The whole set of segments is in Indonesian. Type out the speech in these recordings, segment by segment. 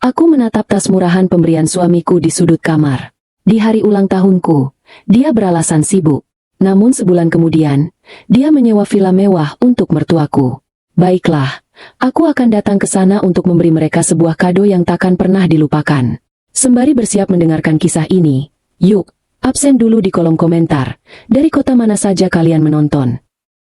Aku menatap tas murahan pemberian suamiku di sudut kamar. Di hari ulang tahunku, dia beralasan sibuk. Namun sebulan kemudian, dia menyewa villa mewah untuk mertuaku. Baiklah, aku akan datang ke sana untuk memberi mereka sebuah kado yang takkan pernah dilupakan. Sembari bersiap mendengarkan kisah ini, yuk, absen dulu di kolom komentar, dari kota mana saja kalian menonton.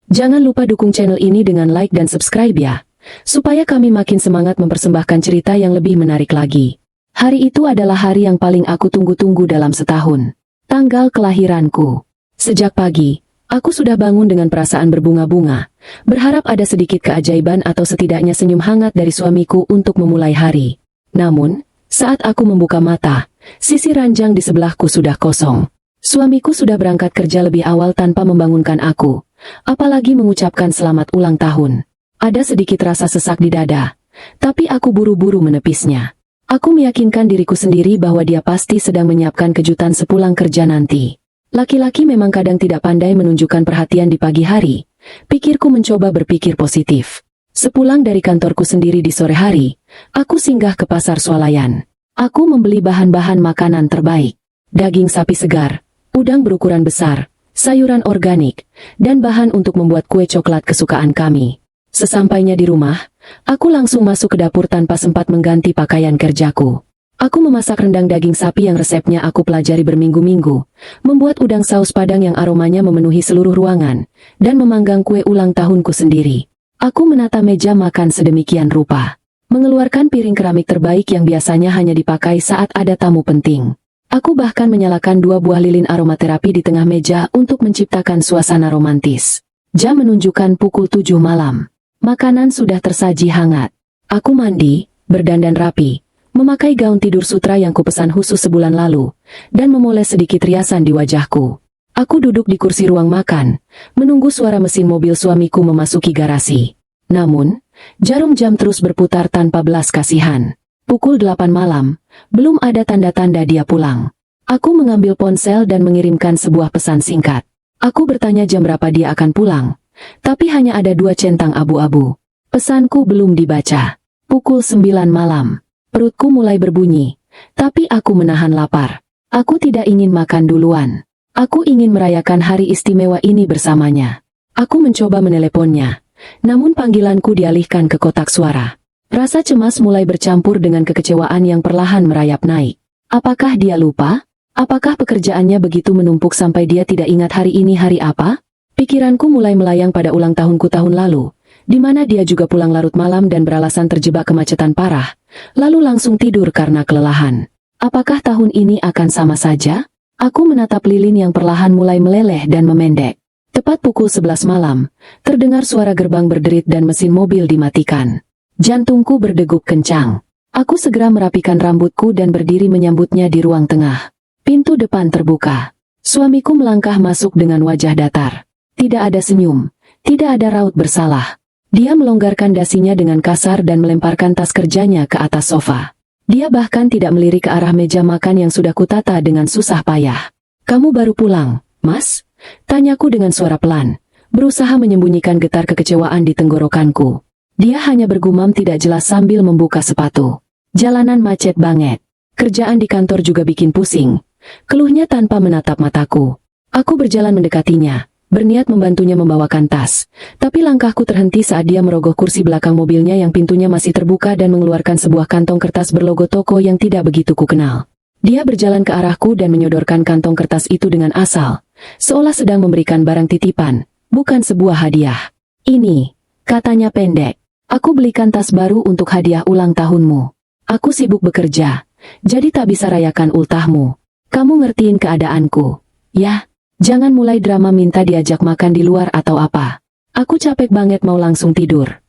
Jangan lupa dukung channel ini dengan like dan subscribe ya, supaya kami makin semangat mempersembahkan cerita yang lebih menarik lagi. Hari itu adalah hari yang paling aku tunggu-tunggu dalam setahun. Tanggal kelahiranku. Sejak pagi, aku sudah bangun dengan perasaan berbunga-bunga, berharap ada sedikit keajaiban atau setidaknya senyum hangat dari suamiku untuk memulai hari. Namun, saat aku membuka mata, sisi ranjang di sebelahku sudah kosong. Suamiku sudah berangkat kerja lebih awal tanpa membangunkan aku, apalagi mengucapkan selamat ulang tahun. Ada sedikit rasa sesak di dada, tapi aku buru-buru menepisnya. Aku meyakinkan diriku sendiri bahwa dia pasti sedang menyiapkan kejutan sepulang kerja nanti. Laki-laki memang kadang tidak pandai menunjukkan perhatian di pagi hari. Pikirku mencoba berpikir positif. Sepulang dari kantorku sendiri di sore hari, aku singgah ke pasar swalayan. Aku membeli bahan-bahan makanan terbaik. Daging sapi segar, udang berukuran besar, sayuran organik, dan bahan untuk membuat kue coklat kesukaan kami. Sesampainya di rumah, aku langsung masuk ke dapur tanpa sempat mengganti pakaian kerjaku. Aku memasak rendang daging sapi yang resepnya aku pelajari berminggu-minggu, membuat udang saus padang yang aromanya memenuhi seluruh ruangan, dan memanggang kue ulang tahunku sendiri. Aku menata meja makan sedemikian rupa, mengeluarkan piring keramik terbaik yang biasanya hanya dipakai saat ada tamu penting. Aku bahkan menyalakan 2 buah lilin aromaterapi di tengah meja untuk menciptakan suasana romantis. Jam menunjukkan pukul 7 malam. Makanan sudah tersaji hangat. Aku mandi, berdandan rapi, memakai gaun tidur sutra yang kupesan khusus sebulan lalu, dan memoles sedikit riasan di wajahku. Aku duduk di kursi ruang makan, menunggu suara mesin mobil suamiku memasuki garasi. Namun, jarum jam terus berputar tanpa belas kasihan. Pukul 8 malam, belum ada tanda-tanda dia pulang. Aku mengambil ponsel dan mengirimkan sebuah pesan singkat. Aku bertanya jam berapa dia akan pulang, tapi hanya ada 2 centang abu-abu. Pesanku belum dibaca. Pukul 9 malam. Perutku mulai berbunyi, tapi aku menahan lapar. Aku tidak ingin makan duluan. Aku ingin merayakan hari istimewa ini bersamanya. Aku mencoba meneleponnya, namun panggilanku dialihkan ke kotak suara. Rasa cemas mulai bercampur dengan kekecewaan yang perlahan merayap naik. Apakah dia lupa? Apakah pekerjaannya begitu menumpuk sampai dia tidak ingat hari ini hari apa? Pikiranku mulai melayang pada ulang tahunku tahun lalu, di mana dia juga pulang larut malam dan beralasan terjebak kemacetan parah, lalu langsung tidur karena kelelahan. Apakah tahun ini akan sama saja? Aku menatap lilin yang perlahan mulai meleleh dan memendek. Tepat pukul 11 malam, terdengar suara gerbang berderit dan mesin mobil dimatikan. Jantungku berdegup kencang. Aku segera merapikan rambutku dan berdiri menyambutnya di ruang tengah. Pintu depan terbuka. Suamiku melangkah masuk dengan wajah datar. Tidak ada senyum, tidak ada raut bersalah. Dia melonggarkan dasinya dengan kasar dan melemparkan tas kerjanya ke atas sofa. Dia bahkan tidak melirik ke arah meja makan yang sudah kutata dengan susah payah. "Kamu baru pulang, Mas?" tanyaku dengan suara pelan, berusaha menyembunyikan getar kekecewaan di tenggorokanku. Dia hanya bergumam tidak jelas sambil membuka sepatu. "Jalanan macet banget. Kerjaan di kantor juga bikin pusing," keluhnya tanpa menatap mataku. Aku berjalan mendekatinya, berniat membantunya membawakan tas, tapi langkahku terhenti saat dia merogoh kursi belakang mobilnya yang pintunya masih terbuka dan mengeluarkan sebuah kantong kertas berlogo toko yang tidak begitu kukenal. Dia berjalan ke arahku dan menyodorkan kantong kertas itu dengan asal, seolah sedang memberikan barang titipan, bukan sebuah hadiah. "Ini," katanya pendek, "aku belikan tas baru untuk hadiah ulang tahunmu. Aku sibuk bekerja, jadi tak bisa rayakan ultahmu. Kamu ngertiin keadaanku, ya? Jangan mulai drama minta diajak makan di luar atau apa. Aku capek banget mau langsung tidur."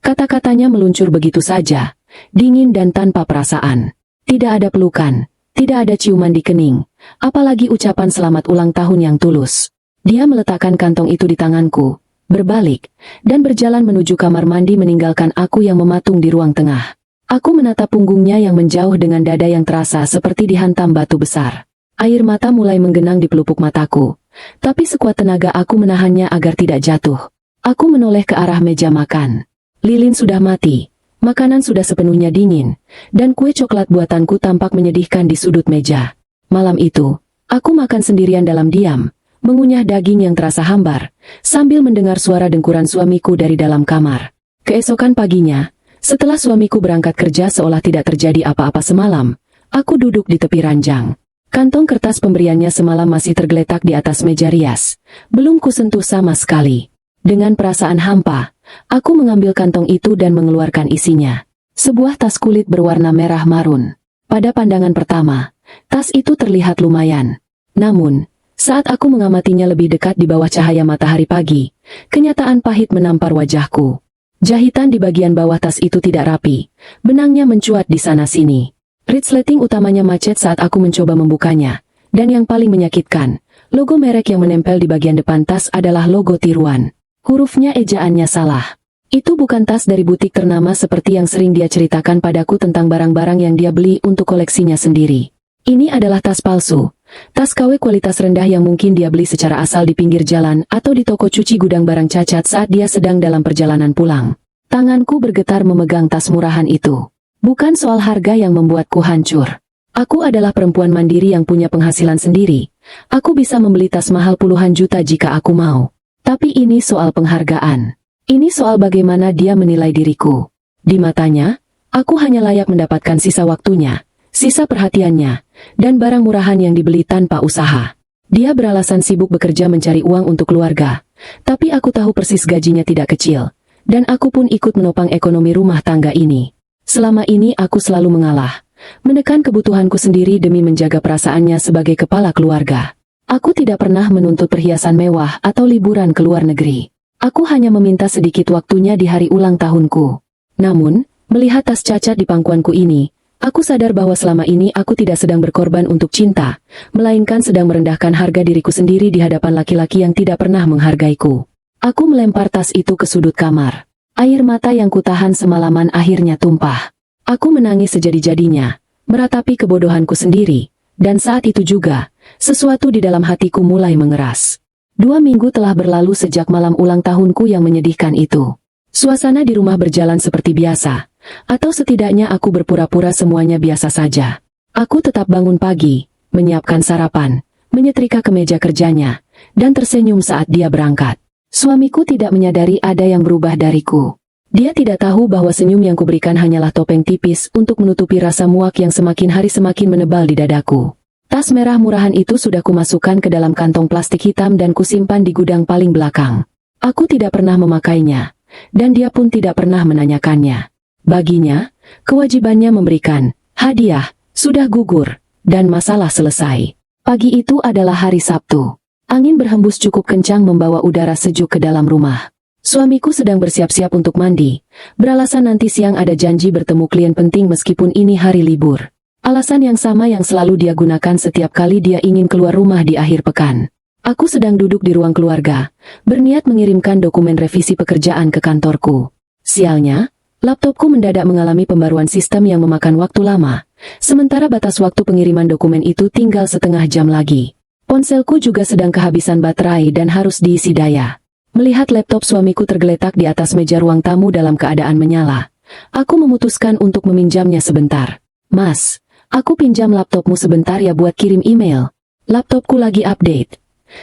Kata-katanya meluncur begitu saja, dingin dan tanpa perasaan. Tidak ada pelukan, tidak ada ciuman di kening, apalagi ucapan selamat ulang tahun yang tulus. Dia meletakkan kantong itu di tanganku, berbalik, dan berjalan menuju kamar mandi meninggalkan aku yang mematung di ruang tengah. Aku menatap punggungnya yang menjauh dengan dada yang terasa seperti dihantam batu besar. Air mata mulai menggenang di pelupuk mataku, tapi sekuat tenaga aku menahannya agar tidak jatuh. Aku menoleh ke arah meja makan. Lilin sudah mati, Makanan sudah sepenuhnya dingin, dan kue coklat buatanku tampak menyedihkan di sudut meja. Malam itu, aku makan sendirian dalam diam, mengunyah daging yang terasa hambar, sambil mendengar suara dengkuran suamiku dari dalam kamar. Keesokan paginya, setelah suamiku berangkat kerja seolah tidak terjadi apa-apa semalam, aku duduk di tepi ranjang. Kantong kertas pemberiannya semalam masih tergeletak di atas meja rias. Belum kusentuh sama sekali. Dengan perasaan hampa, aku mengambil kantong itu dan mengeluarkan isinya. Sebuah tas kulit berwarna merah marun. Pada pandangan pertama, tas itu terlihat lumayan. Namun, saat aku mengamatinya lebih dekat di bawah cahaya matahari pagi, kenyataan pahit menampar wajahku. Jahitan di bagian bawah tas itu tidak rapi. Benangnya mencuat di sana-sini. Resleting utamanya macet saat aku mencoba membukanya. Dan yang paling menyakitkan, logo merek yang menempel di bagian depan tas adalah logo tiruan. Hurufnya ejaannya salah. Itu bukan tas dari butik ternama seperti yang sering dia ceritakan padaku tentang barang-barang yang dia beli untuk koleksinya sendiri. Ini adalah tas palsu. Tas KW kualitas rendah yang mungkin dia beli secara asal di pinggir jalan atau di toko cuci gudang barang cacat saat dia sedang dalam perjalanan pulang. Tanganku bergetar memegang tas murahan itu. Bukan soal harga yang membuatku hancur. Aku adalah perempuan mandiri yang punya penghasilan sendiri. Aku bisa membeli tas mahal puluhan juta jika aku mau. Tapi ini soal penghargaan. Ini soal bagaimana dia menilai diriku. Di matanya, aku hanya layak mendapatkan sisa waktunya, sisa perhatiannya, dan barang murahan yang dibeli tanpa usaha. Dia beralasan sibuk bekerja mencari uang untuk keluarga. Tapi aku tahu persis gajinya tidak kecil. Dan aku pun ikut menopang ekonomi rumah tangga ini. Selama ini aku selalu mengalah, menekan kebutuhanku sendiri demi menjaga perasaannya sebagai kepala keluarga. Aku tidak pernah menuntut perhiasan mewah atau liburan ke luar negeri. Aku hanya meminta sedikit waktunya di hari ulang tahunku. Namun, melihat tas cacat di pangkuanku ini, aku sadar bahwa selama ini aku tidak sedang berkorban untuk cinta, melainkan sedang merendahkan harga diriku sendiri di hadapan laki-laki yang tidak pernah menghargaiku. Aku melempar tas itu ke sudut kamar. Air mata yang kutahan semalaman akhirnya tumpah. Aku menangis sejadi-jadinya, meratapi kebodohanku sendiri, dan saat itu juga, sesuatu di dalam hatiku mulai mengeras. 2 minggu telah berlalu sejak malam ulang tahunku yang menyedihkan itu. Suasana di rumah berjalan seperti biasa, atau setidaknya aku berpura-pura semuanya biasa saja. Aku tetap bangun pagi, menyiapkan sarapan, menyetrika kemeja kerjanya, dan tersenyum saat dia berangkat. Suamiku tidak menyadari ada yang berubah dariku. Dia tidak tahu bahwa senyum yang kuberikan hanyalah topeng tipis untuk menutupi rasa muak yang semakin hari semakin menebal di dadaku. Tas merah murahan itu sudah kumasukkan ke dalam kantong plastik hitam dan kusimpan di gudang paling belakang. Aku tidak pernah memakainya, dan dia pun tidak pernah menanyakannya. Baginya, kewajibannya memberikan hadiah sudah gugur, dan masalah selesai. Pagi itu adalah hari Sabtu. Angin berhembus cukup kencang membawa udara sejuk ke dalam rumah. Suamiku sedang bersiap-siap untuk mandi, beralasan nanti siang ada janji bertemu klien penting meskipun ini hari libur. Alasan yang sama yang selalu dia gunakan setiap kali dia ingin keluar rumah di akhir pekan. Aku sedang duduk di ruang keluarga, berniat mengirimkan dokumen revisi pekerjaan ke kantorku. Sialnya, laptopku mendadak mengalami pembaruan sistem yang memakan waktu lama, sementara batas waktu pengiriman dokumen itu tinggal setengah jam lagi. Ponselku juga sedang kehabisan baterai dan harus diisi daya. Melihat laptop suamiku tergeletak di atas meja ruang tamu dalam keadaan menyala, aku memutuskan untuk meminjamnya sebentar. Mas, aku pinjam laptopmu sebentar ya buat kirim email. Laptopku lagi update.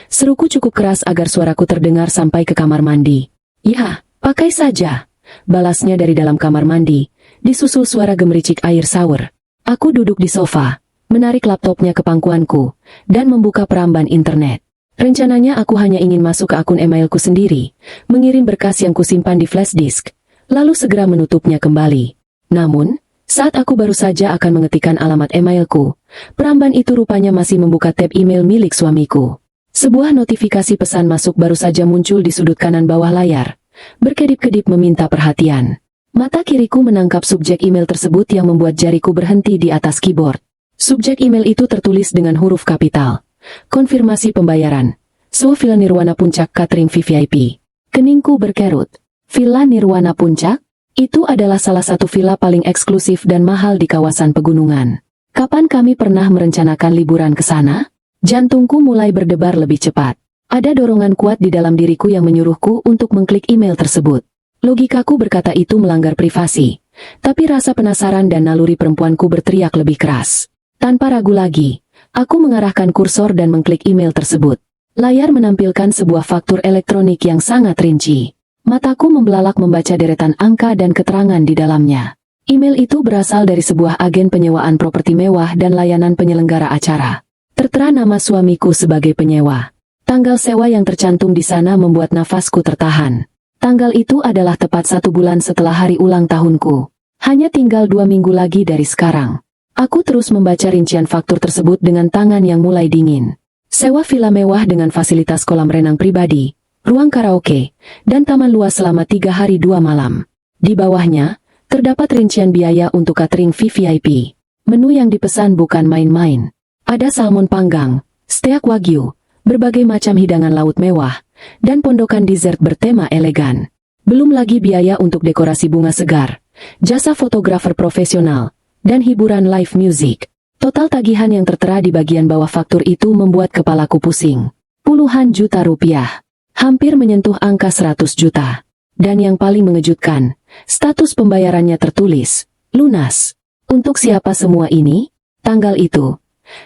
Seruku cukup keras agar suaraku terdengar sampai ke kamar mandi. Ya, pakai saja. Balasnya dari dalam kamar mandi, disusul suara gemericik air shower. Aku duduk di sofa, menarik laptopnya ke pangkuanku, dan membuka peramban internet. Rencananya aku hanya ingin masuk ke akun emailku sendiri, mengirim berkas yang kusimpan di flash disk, lalu segera menutupnya kembali. Namun, saat aku baru saja akan mengetikkan alamat emailku, peramban itu rupanya masih membuka tab email milik suamiku. Sebuah notifikasi pesan masuk baru saja muncul di sudut kanan bawah layar, berkedip-kedip meminta perhatian. Mata kiriku menangkap subjek email tersebut yang membuat jariku berhenti di atas keyboard. Subjek email itu tertulis dengan huruf kapital. Konfirmasi pembayaran. So Villa Nirwana Puncak Catering VVIP. Keningku berkerut. Villa Nirwana Puncak? Itu adalah salah satu villa paling eksklusif dan mahal di kawasan pegunungan. Kapan kami pernah merencanakan liburan ke sana? Jantungku mulai berdebar lebih cepat. Ada dorongan kuat di dalam diriku yang menyuruhku untuk mengklik email tersebut. Logikaku berkata itu melanggar privasi, Tapi rasa penasaran dan naluri perempuanku berteriak lebih keras. Tanpa ragu lagi, aku mengarahkan kursor dan mengklik email tersebut. Layar menampilkan sebuah faktur elektronik yang sangat rinci. Mataku membelalak membaca deretan angka dan keterangan di dalamnya. Email itu berasal dari sebuah agen penyewaan properti mewah dan layanan penyelenggara acara. Tertera nama suamiku sebagai penyewa. Tanggal sewa yang tercantum di sana membuat nafasku tertahan. Tanggal itu adalah tepat 1 bulan setelah hari ulang tahunku. Hanya tinggal 2 minggu lagi dari sekarang. Aku terus membaca rincian faktur tersebut dengan tangan yang mulai dingin. Sewa villa mewah dengan fasilitas kolam renang pribadi, ruang karaoke, dan taman luas selama 3 hari 2 malam. Di bawahnya, terdapat rincian biaya untuk catering VVIP. Menu yang dipesan bukan main-main. Ada salmon panggang, steak wagyu, berbagai macam hidangan laut mewah, dan pondokan dessert bertema elegan. Belum lagi biaya untuk dekorasi bunga segar, jasa fotografer profesional, dan hiburan live music. Total tagihan yang tertera di bagian bawah faktur itu membuat kepalaku pusing. Puluhan juta rupiah. Hampir menyentuh angka 100 juta. Dan yang paling mengejutkan, status pembayarannya tertulis, lunas. Untuk siapa semua ini? Tanggal itu.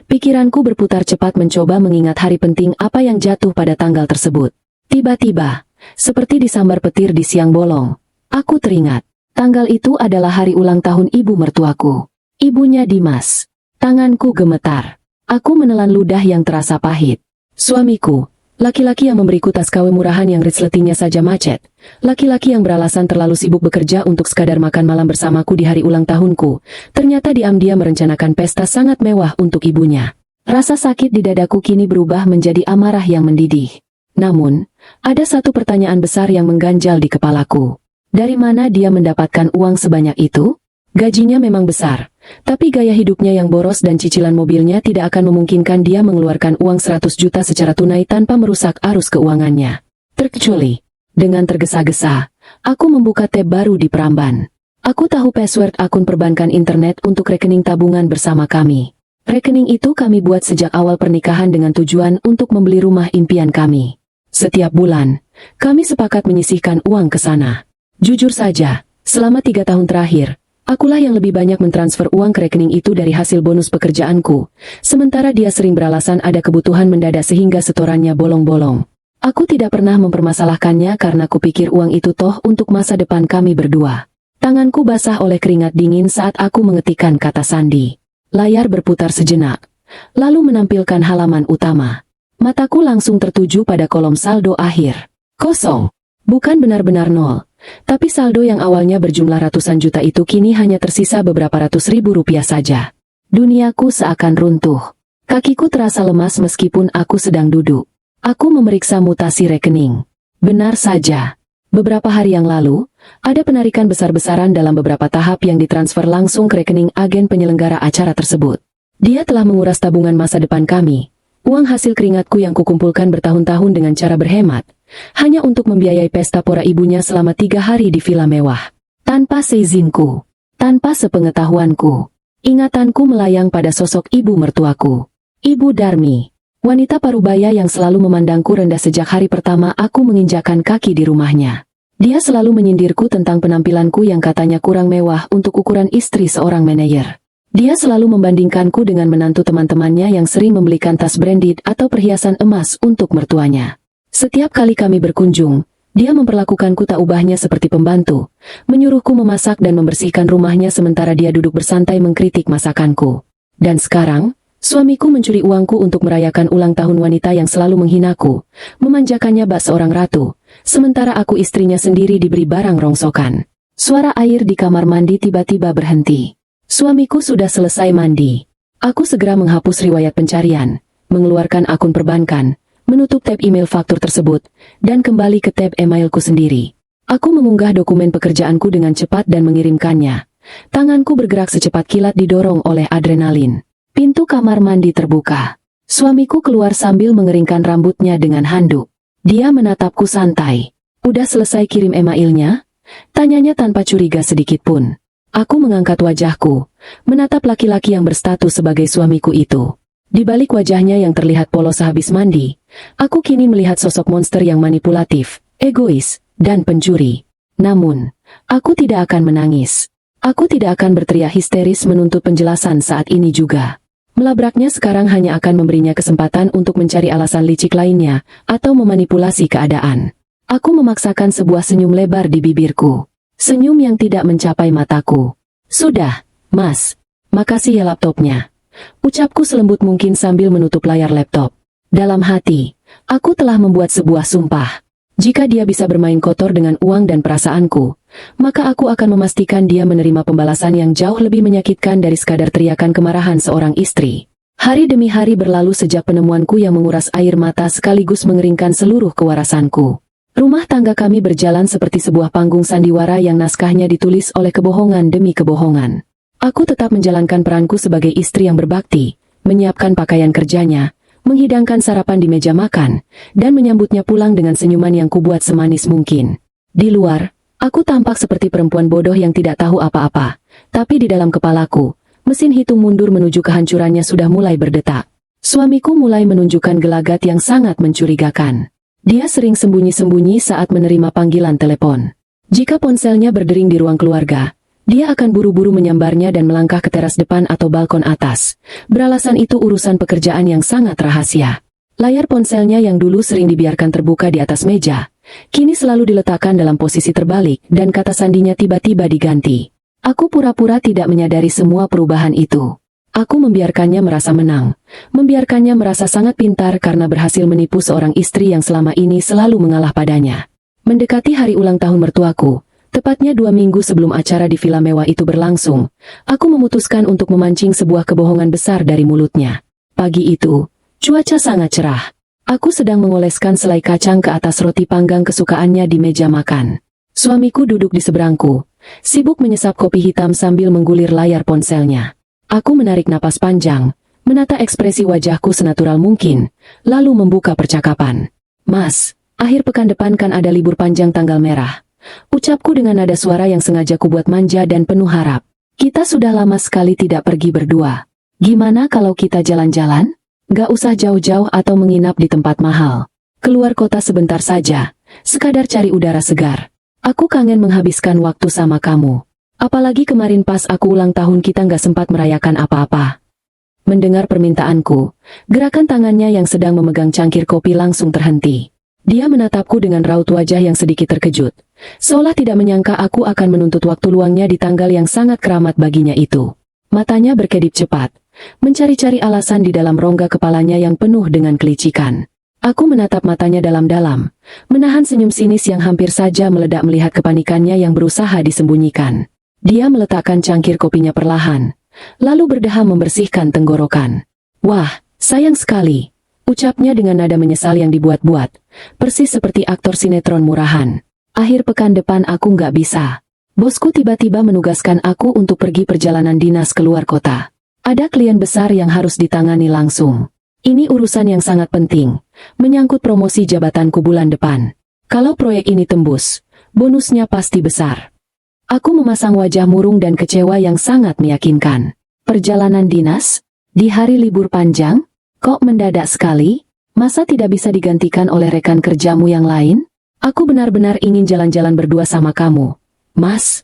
Pikiranku berputar cepat mencoba mengingat hari penting apa yang jatuh pada tanggal tersebut. Tiba-tiba, seperti disambar petir di siang bolong, aku teringat. Tanggal itu adalah hari ulang tahun ibu mertuaku. Ibunya Dimas. Tanganku gemetar. Aku menelan ludah yang terasa pahit. Suamiku. Laki-laki yang memberiku tas KW murahan yang resletingnya saja macet. Laki-laki yang beralasan terlalu sibuk bekerja untuk sekadar makan malam bersamaku di hari ulang tahunku. Ternyata diam-diam merencanakan pesta sangat mewah untuk ibunya. Rasa sakit di dadaku kini berubah menjadi amarah yang mendidih. Namun, ada satu pertanyaan besar yang mengganjal di kepalaku. Dari mana dia mendapatkan uang sebanyak itu? Gajinya memang besar, tapi gaya hidupnya yang boros dan cicilan mobilnya tidak akan memungkinkan dia mengeluarkan uang 100 juta secara tunai tanpa merusak arus keuangannya. Terkecuali, dengan tergesa-gesa, aku membuka tab baru di Pramban. Aku tahu password akun perbankan internet untuk rekening tabungan bersama kami. Rekening itu kami buat sejak awal pernikahan dengan tujuan untuk membeli rumah impian kami. Setiap bulan, kami sepakat menyisihkan uang ke sana. Jujur saja, selama 3 tahun terakhir, akulah yang lebih banyak mentransfer uang ke rekening itu dari hasil bonus pekerjaanku, sementara dia sering beralasan ada kebutuhan mendadak sehingga setorannya bolong-bolong. Aku tidak pernah mempermasalahkannya karena kupikir uang itu toh untuk masa depan kami berdua. Tanganku basah oleh keringat dingin saat aku mengetikkan kata sandi. Layar berputar sejenak, lalu menampilkan halaman utama. Mataku langsung tertuju pada kolom saldo akhir. Kosong. Bukan benar-benar nol. Tapi saldo yang awalnya berjumlah ratusan juta itu kini hanya tersisa beberapa ratus ribu rupiah saja. Duniaku seakan runtuh. Kakiku terasa lemas meskipun aku sedang duduk. Aku memeriksa mutasi rekening. Benar saja. Beberapa hari yang lalu, ada penarikan besar-besaran dalam beberapa tahap yang ditransfer langsung ke rekening agen penyelenggara acara tersebut. Dia telah menguras tabungan masa depan kami. Uang hasil keringatku yang kukumpulkan bertahun-tahun dengan cara berhemat, hanya untuk membiayai pesta pora ibunya selama 3 hari di villa mewah. Tanpa seizinku, tanpa sepengetahuanku, ingatanku melayang pada sosok ibu mertuaku. Ibu Darmi, wanita parubaya yang selalu memandangku rendah sejak hari pertama aku menginjakan kaki di rumahnya. Dia selalu menyindirku tentang penampilanku yang katanya kurang mewah untuk ukuran istri seorang manajer. Dia selalu membandingkanku dengan menantu teman-temannya yang sering membelikan tas branded atau perhiasan emas untuk mertuanya. Setiap kali kami berkunjung, dia memperlakukanku tak ubahnya seperti pembantu, menyuruhku memasak dan membersihkan rumahnya sementara dia duduk bersantai mengkritik masakanku. Dan sekarang, suamiku mencuri uangku untuk merayakan ulang tahun wanita yang selalu menghinaku, memanjakannya bak seorang ratu, sementara aku istrinya sendiri diberi barang rongsokan. Suara air di kamar mandi tiba-tiba berhenti. Suamiku sudah selesai mandi. Aku segera menghapus riwayat pencarian, mengeluarkan akun perbankan, menutup tab email faktur tersebut, dan kembali ke tab emailku sendiri. Aku mengunggah dokumen pekerjaanku dengan cepat dan mengirimkannya. Tanganku bergerak secepat kilat didorong oleh adrenalin. Pintu kamar mandi terbuka. Suamiku keluar sambil mengeringkan rambutnya dengan handuk. Dia menatapku santai. Udah selesai kirim emailnya? Tanyanya tanpa curiga sedikit pun. Aku mengangkat wajahku, menatap laki-laki yang berstatus sebagai suamiku itu. Di balik wajahnya yang terlihat polos sehabis mandi, aku kini melihat sosok monster yang manipulatif, egois, dan pencuri. Namun, aku tidak akan menangis. Aku tidak akan berteriak histeris menuntut penjelasan saat ini juga. Melabraknya sekarang hanya akan memberinya kesempatan untuk mencari alasan licik lainnya, atau memanipulasi keadaan. Aku memaksakan sebuah senyum lebar di bibirku. Senyum yang tidak mencapai mataku. Sudah, Mas. Makasih ya laptopnya. Ucapku selembut mungkin sambil menutup layar laptop. Dalam hati, aku telah membuat sebuah sumpah. Jika dia bisa bermain kotor dengan uang dan perasaanku, maka aku akan memastikan dia menerima pembalasan yang jauh lebih menyakitkan dari sekadar teriakan kemarahan seorang istri. Hari demi hari berlalu sejak penemuanku yang menguras air mata sekaligus mengeringkan seluruh kewarasanku. Rumah tangga kami berjalan seperti sebuah panggung sandiwara yang naskahnya ditulis oleh kebohongan demi kebohongan. Aku tetap menjalankan peranku sebagai istri yang berbakti, menyiapkan pakaian kerjanya, menghidangkan sarapan di meja makan, dan menyambutnya pulang dengan senyuman yang kubuat semanis mungkin. Di luar, aku tampak seperti perempuan bodoh yang tidak tahu apa-apa, tapi di dalam kepalaku, mesin hitung mundur menuju kehancurannya sudah mulai berdetak. Suamiku mulai menunjukkan gelagat yang sangat mencurigakan. Dia sering sembunyi-sembunyi saat menerima panggilan telepon. Jika ponselnya berdering di ruang keluarga, dia akan buru-buru menyambarnya dan melangkah ke teras depan atau balkon atas. Beralasan itu urusan pekerjaan yang sangat rahasia. Layar ponselnya yang dulu sering dibiarkan terbuka di atas meja, kini selalu diletakkan dalam posisi terbalik dan kata sandinya tiba-tiba diganti. Aku pura-pura tidak menyadari semua perubahan itu. Aku membiarkannya merasa menang, membiarkannya merasa sangat pintar karena berhasil menipu seorang istri yang selama ini selalu mengalah padanya. Mendekati hari ulang tahun mertuaku, tepatnya 2 minggu sebelum acara di villa mewah itu berlangsung, aku memutuskan untuk memancing sebuah kebohongan besar dari mulutnya. Pagi itu, cuaca sangat cerah. Aku sedang mengoleskan selai kacang ke atas roti panggang kesukaannya di meja makan. Suamiku duduk di seberangku, sibuk menyesap kopi hitam sambil menggulir layar ponselnya. Aku menarik napas panjang, menata ekspresi wajahku senatural mungkin, lalu membuka percakapan. Mas, akhir pekan depan kan ada libur panjang tanggal merah. Ucapku dengan nada suara yang sengaja kubuat manja dan penuh harap. Kita sudah lama sekali tidak pergi berdua. Gimana kalau kita jalan-jalan? Gak usah jauh-jauh atau menginap di tempat mahal. Keluar kota sebentar saja, sekadar cari udara segar. Aku kangen menghabiskan waktu sama kamu. Apalagi kemarin pas aku ulang tahun kita gak sempat merayakan apa-apa. Mendengar permintaanku, gerakan tangannya yang sedang memegang cangkir kopi langsung terhenti. Dia menatapku dengan raut wajah yang sedikit terkejut, seolah tidak menyangka aku akan menuntut waktu luangnya di tanggal yang sangat keramat baginya itu. Matanya berkedip cepat, mencari-cari alasan di dalam rongga kepalanya yang penuh dengan kelicikan. Aku menatap matanya dalam-dalam, menahan senyum sinis yang hampir saja meledak melihat kepanikannya yang berusaha disembunyikan. Dia meletakkan cangkir kopinya perlahan, lalu berdeham membersihkan tenggorokan. Wah, sayang sekali. Ucapnya dengan nada menyesal yang dibuat-buat, persis seperti aktor sinetron murahan. Akhir pekan depan aku nggak bisa. Bosku tiba-tiba menugaskan aku untuk pergi perjalanan dinas keluar kota. Ada klien besar yang harus ditangani langsung. Ini urusan yang sangat penting, menyangkut promosi jabatanku bulan depan. Kalau proyek ini tembus, bonusnya pasti besar. Aku memasang wajah murung dan kecewa yang sangat meyakinkan. Perjalanan dinas? Di hari libur panjang? Kok mendadak sekali? Masa tidak bisa digantikan oleh rekan kerjamu yang lain? Aku benar-benar ingin jalan-jalan berdua sama kamu, Mas.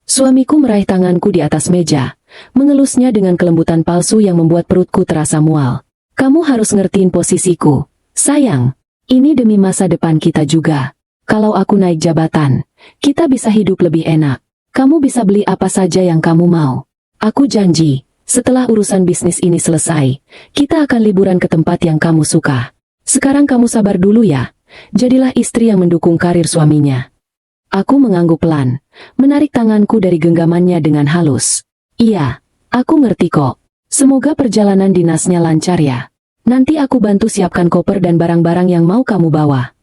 Suamiku meraih tanganku di atas meja, mengelusnya dengan kelembutan palsu yang membuat perutku terasa mual. Kamu harus ngertiin posisiku, sayang. Ini demi masa depan kita juga. Kalau aku naik jabatan, kita bisa hidup lebih enak. Kamu bisa beli apa saja yang kamu mau. Aku janji. Setelah urusan bisnis ini selesai, kita akan liburan ke tempat yang kamu suka. Sekarang kamu sabar dulu ya. Jadilah istri yang mendukung karir suaminya. Aku mengangguk pelan, menarik tanganku dari genggamannya dengan halus. Iya, aku ngerti kok. Semoga perjalanan dinasnya lancar ya. Nanti aku bantu siapkan koper dan barang-barang yang mau kamu bawa.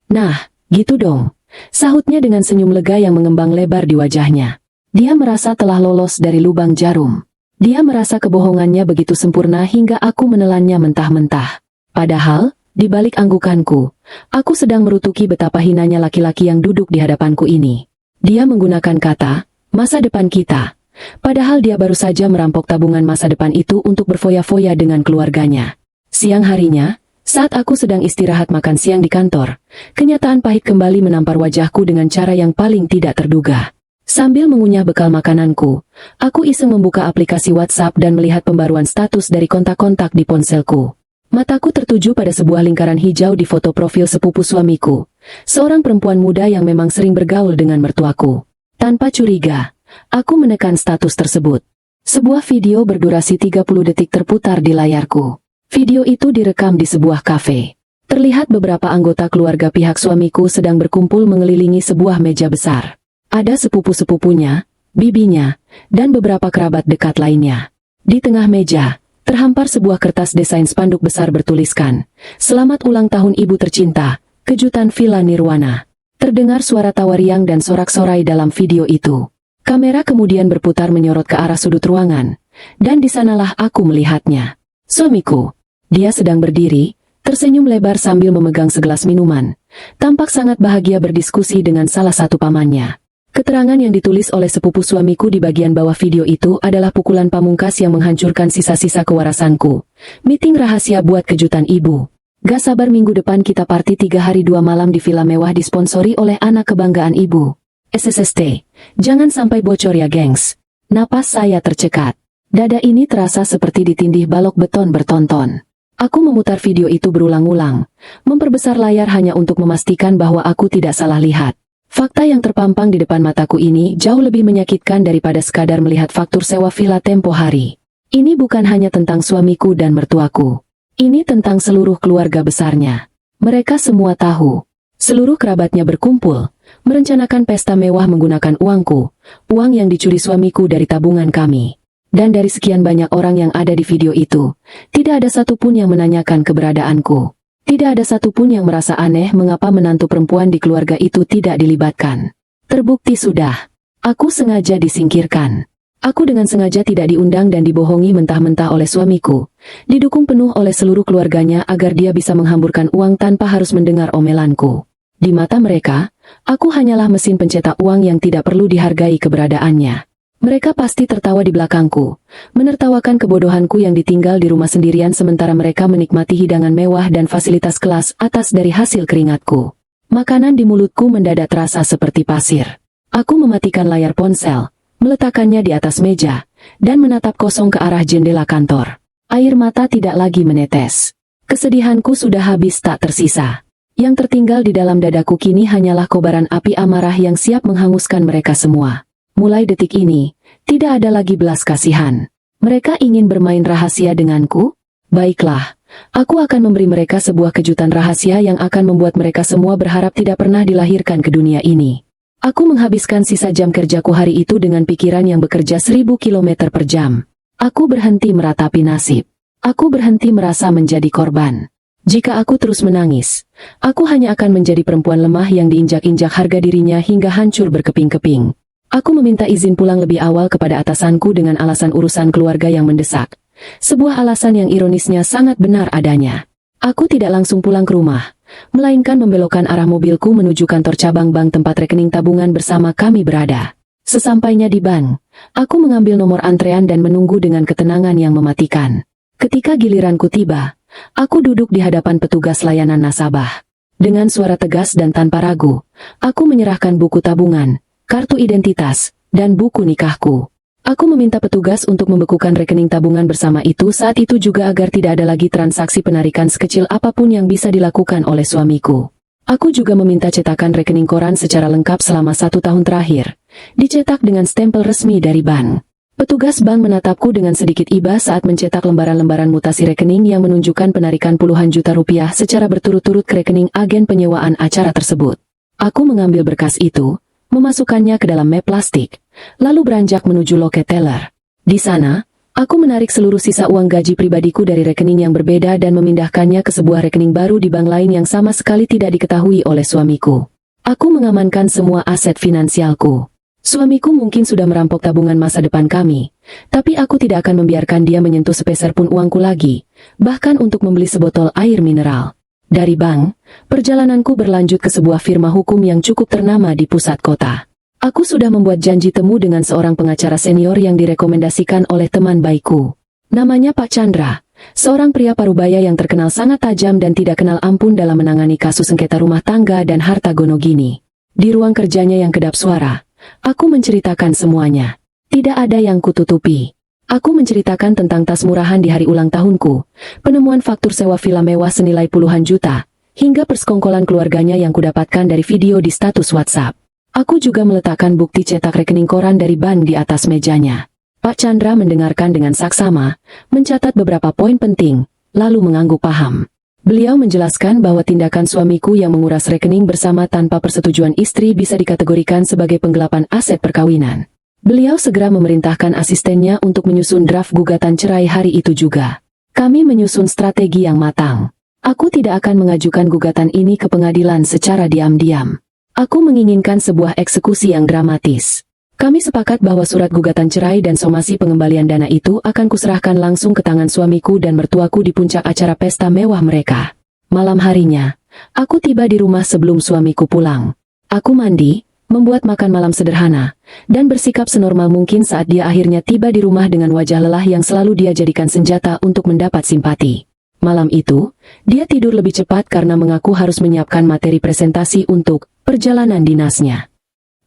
Nah, gitu dong. Sahutnya dengan senyum lega yang mengembang lebar di wajahnya. Dia merasa telah lolos dari lubang jarum. Dia merasa kebohongannya begitu sempurna hingga aku menelannya mentah-mentah. Padahal, di balik anggukanku, aku sedang merutuki betapa hinanya laki-laki yang duduk di hadapanku ini. Dia menggunakan kata, masa depan kita. Padahal dia baru saja merampok tabungan masa depan itu untuk berfoya-foya dengan keluarganya. Siang harinya, saat aku sedang istirahat makan siang di kantor, kenyataan pahit kembali menampar wajahku dengan cara yang paling tidak terduga. Sambil mengunyah bekal makananku, aku iseng membuka aplikasi WhatsApp dan melihat pembaruan status dari kontak-kontak di ponselku. Mataku tertuju pada sebuah lingkaran hijau di foto profil sepupu suamiku, seorang perempuan muda yang memang sering bergaul dengan mertuaku. Tanpa curiga, aku menekan status tersebut. Sebuah video berdurasi 30 detik terputar di layarku. Video itu direkam di sebuah kafe. Terlihat beberapa anggota keluarga pihak suamiku sedang berkumpul mengelilingi sebuah meja besar. Ada sepupu-sepupunya, bibinya, dan beberapa kerabat dekat lainnya. Di tengah meja, terhampar sebuah kertas desain spanduk besar bertuliskan, "Selamat ulang tahun ibu tercinta, kejutan Villa Nirwana." Terdengar suara tawa riang dan sorak-sorai dalam video itu. Kamera kemudian berputar menyorot ke arah sudut ruangan, dan di sanalah aku melihatnya. Suamiku. Dia sedang berdiri, tersenyum lebar sambil memegang segelas minuman. Tampak sangat bahagia berdiskusi dengan salah satu pamannya. Keterangan yang ditulis oleh sepupu suamiku di bagian bawah video itu adalah pukulan pamungkas yang menghancurkan sisa-sisa kewarasanku. Meeting rahasia buat kejutan ibu. Gak sabar minggu depan kita party 3 hari 2 malam di villa mewah disponsori oleh anak kebanggaan ibu. SSST. Jangan sampai bocor ya gengs. Napas saya tercekat. Dada ini terasa seperti ditindih balok beton bertonton. Aku memutar video itu berulang-ulang, memperbesar layar hanya untuk memastikan bahwa aku tidak salah lihat. Fakta yang terpampang di depan mataku ini jauh lebih menyakitkan daripada sekadar melihat faktur sewa villa tempo hari. Ini bukan hanya tentang suamiku dan mertuaku. Ini tentang seluruh keluarga besarnya. Mereka semua tahu. Seluruh kerabatnya berkumpul, merencanakan pesta mewah menggunakan uangku, uang yang dicuri suamiku dari tabungan kami. Dan dari sekian banyak orang yang ada di video itu, tidak ada satupun yang menanyakan keberadaanku. Tidak ada satupun yang merasa aneh mengapa menantu perempuan di keluarga itu tidak dilibatkan. Terbukti sudah. Aku sengaja disingkirkan. Aku dengan sengaja tidak diundang dan dibohongi mentah-mentah oleh suamiku. Didukung penuh oleh seluruh keluarganya agar dia bisa menghamburkan uang tanpa harus mendengar omelanku. Di mata mereka, aku hanyalah mesin pencetak uang yang tidak perlu dihargai keberadaannya. Mereka pasti tertawa di belakangku, menertawakan kebodohanku yang ditinggal di rumah sendirian sementara mereka menikmati hidangan mewah dan fasilitas kelas atas dari hasil keringatku. Makanan di mulutku mendadak terasa seperti pasir. Aku mematikan layar ponsel, meletakkannya di atas meja, dan menatap kosong ke arah jendela kantor. Air mata tidak lagi menetes. Kesedihanku sudah habis tak tersisa. Yang tertinggal di dalam dadaku kini hanyalah kobaran api amarah yang siap menghanguskan mereka semua. Mulai detik ini, tidak ada lagi belas kasihan. Mereka ingin bermain rahasia denganku? Baiklah, aku akan memberi mereka sebuah kejutan rahasia yang akan membuat mereka semua berharap tidak pernah dilahirkan ke dunia ini. Aku menghabiskan sisa jam kerjaku hari itu dengan pikiran yang bekerja 1000 km per jam. Aku berhenti meratapi nasib. Aku berhenti merasa menjadi korban. Jika aku terus menangis, aku hanya akan menjadi perempuan lemah yang diinjak-injak harga dirinya hingga hancur berkeping-keping. Aku meminta izin pulang lebih awal kepada atasanku dengan alasan urusan keluarga yang mendesak. Sebuah alasan yang ironisnya sangat benar adanya. Aku tidak langsung pulang ke rumah, melainkan membelokkan arah mobilku menuju kantor cabang bank tempat rekening tabungan bersama kami berada. Sesampainya di bank, aku mengambil nomor antrean dan menunggu dengan ketenangan yang mematikan. Ketika giliranku tiba, aku duduk di hadapan petugas layanan nasabah. Dengan suara tegas dan tanpa ragu, aku menyerahkan buku tabungan, kartu identitas, dan buku nikahku. Aku meminta petugas untuk membekukan rekening tabungan bersama itu saat itu juga agar tidak ada lagi transaksi penarikan sekecil apapun yang bisa dilakukan oleh suamiku. Aku juga meminta cetakan rekening koran secara lengkap selama 1 tahun terakhir, dicetak dengan stempel resmi dari bank. Petugas bank menatapku dengan sedikit iba saat mencetak lembaran-lembaran mutasi rekening yang menunjukkan penarikan puluhan juta rupiah secara berturut-turut ke rekening agen penyewaan acara tersebut. Aku mengambil berkas itu, memasukkannya ke dalam map plastik, lalu beranjak menuju loket teller. Di sana, aku menarik seluruh sisa uang gaji pribadiku dari rekening yang berbeda dan memindahkannya ke sebuah rekening baru di bank lain yang sama sekali tidak diketahui oleh suamiku. Aku mengamankan semua aset finansialku. Suamiku mungkin sudah merampok tabungan masa depan kami, tapi aku tidak akan membiarkan dia menyentuh sepeser pun uangku lagi, bahkan untuk membeli sebotol air mineral. Dari bank, perjalananku berlanjut ke sebuah firma hukum yang cukup ternama di pusat kota. Aku sudah membuat janji temu dengan seorang pengacara senior yang direkomendasikan oleh teman baikku. Namanya Pak Chandra, seorang pria parubaya yang terkenal sangat tajam dan tidak kenal ampun dalam menangani kasus sengketa rumah tangga dan harta gono gini. Di ruang kerjanya yang kedap suara, Aku menceritakan semuanya. Tidak ada yang kututupi. Aku menceritakan tentang tas murahan di hari ulang tahunku, penemuan faktur sewa villa mewah senilai puluhan juta, hingga persekongkolan keluarganya yang kudapatkan dari video di status WhatsApp. Aku juga meletakkan bukti cetak rekening koran dari bank di atas mejanya. Pak Chandra mendengarkan dengan saksama, mencatat beberapa poin penting, lalu mengangguk paham. Beliau menjelaskan bahwa tindakan suamiku yang menguras rekening bersama tanpa persetujuan istri bisa dikategorikan sebagai penggelapan aset perkawinan. Beliau segera memerintahkan asistennya untuk menyusun draft gugatan cerai hari itu juga. Kami menyusun strategi yang matang. Aku tidak akan mengajukan gugatan ini ke pengadilan secara diam-diam. Aku menginginkan sebuah eksekusi yang dramatis. Kami sepakat bahwa surat gugatan cerai dan somasi pengembalian dana itu akan kuserahkan langsung ke tangan suamiku dan mertuaku di puncak acara pesta mewah mereka. Malam harinya, aku tiba di rumah sebelum suamiku pulang. Aku mandi, membuat makan malam sederhana, dan bersikap senormal mungkin saat dia akhirnya tiba di rumah dengan wajah lelah yang selalu dia jadikan senjata untuk mendapat simpati. Malam itu, dia tidur lebih cepat karena mengaku harus menyiapkan materi presentasi untuk perjalanan dinasnya.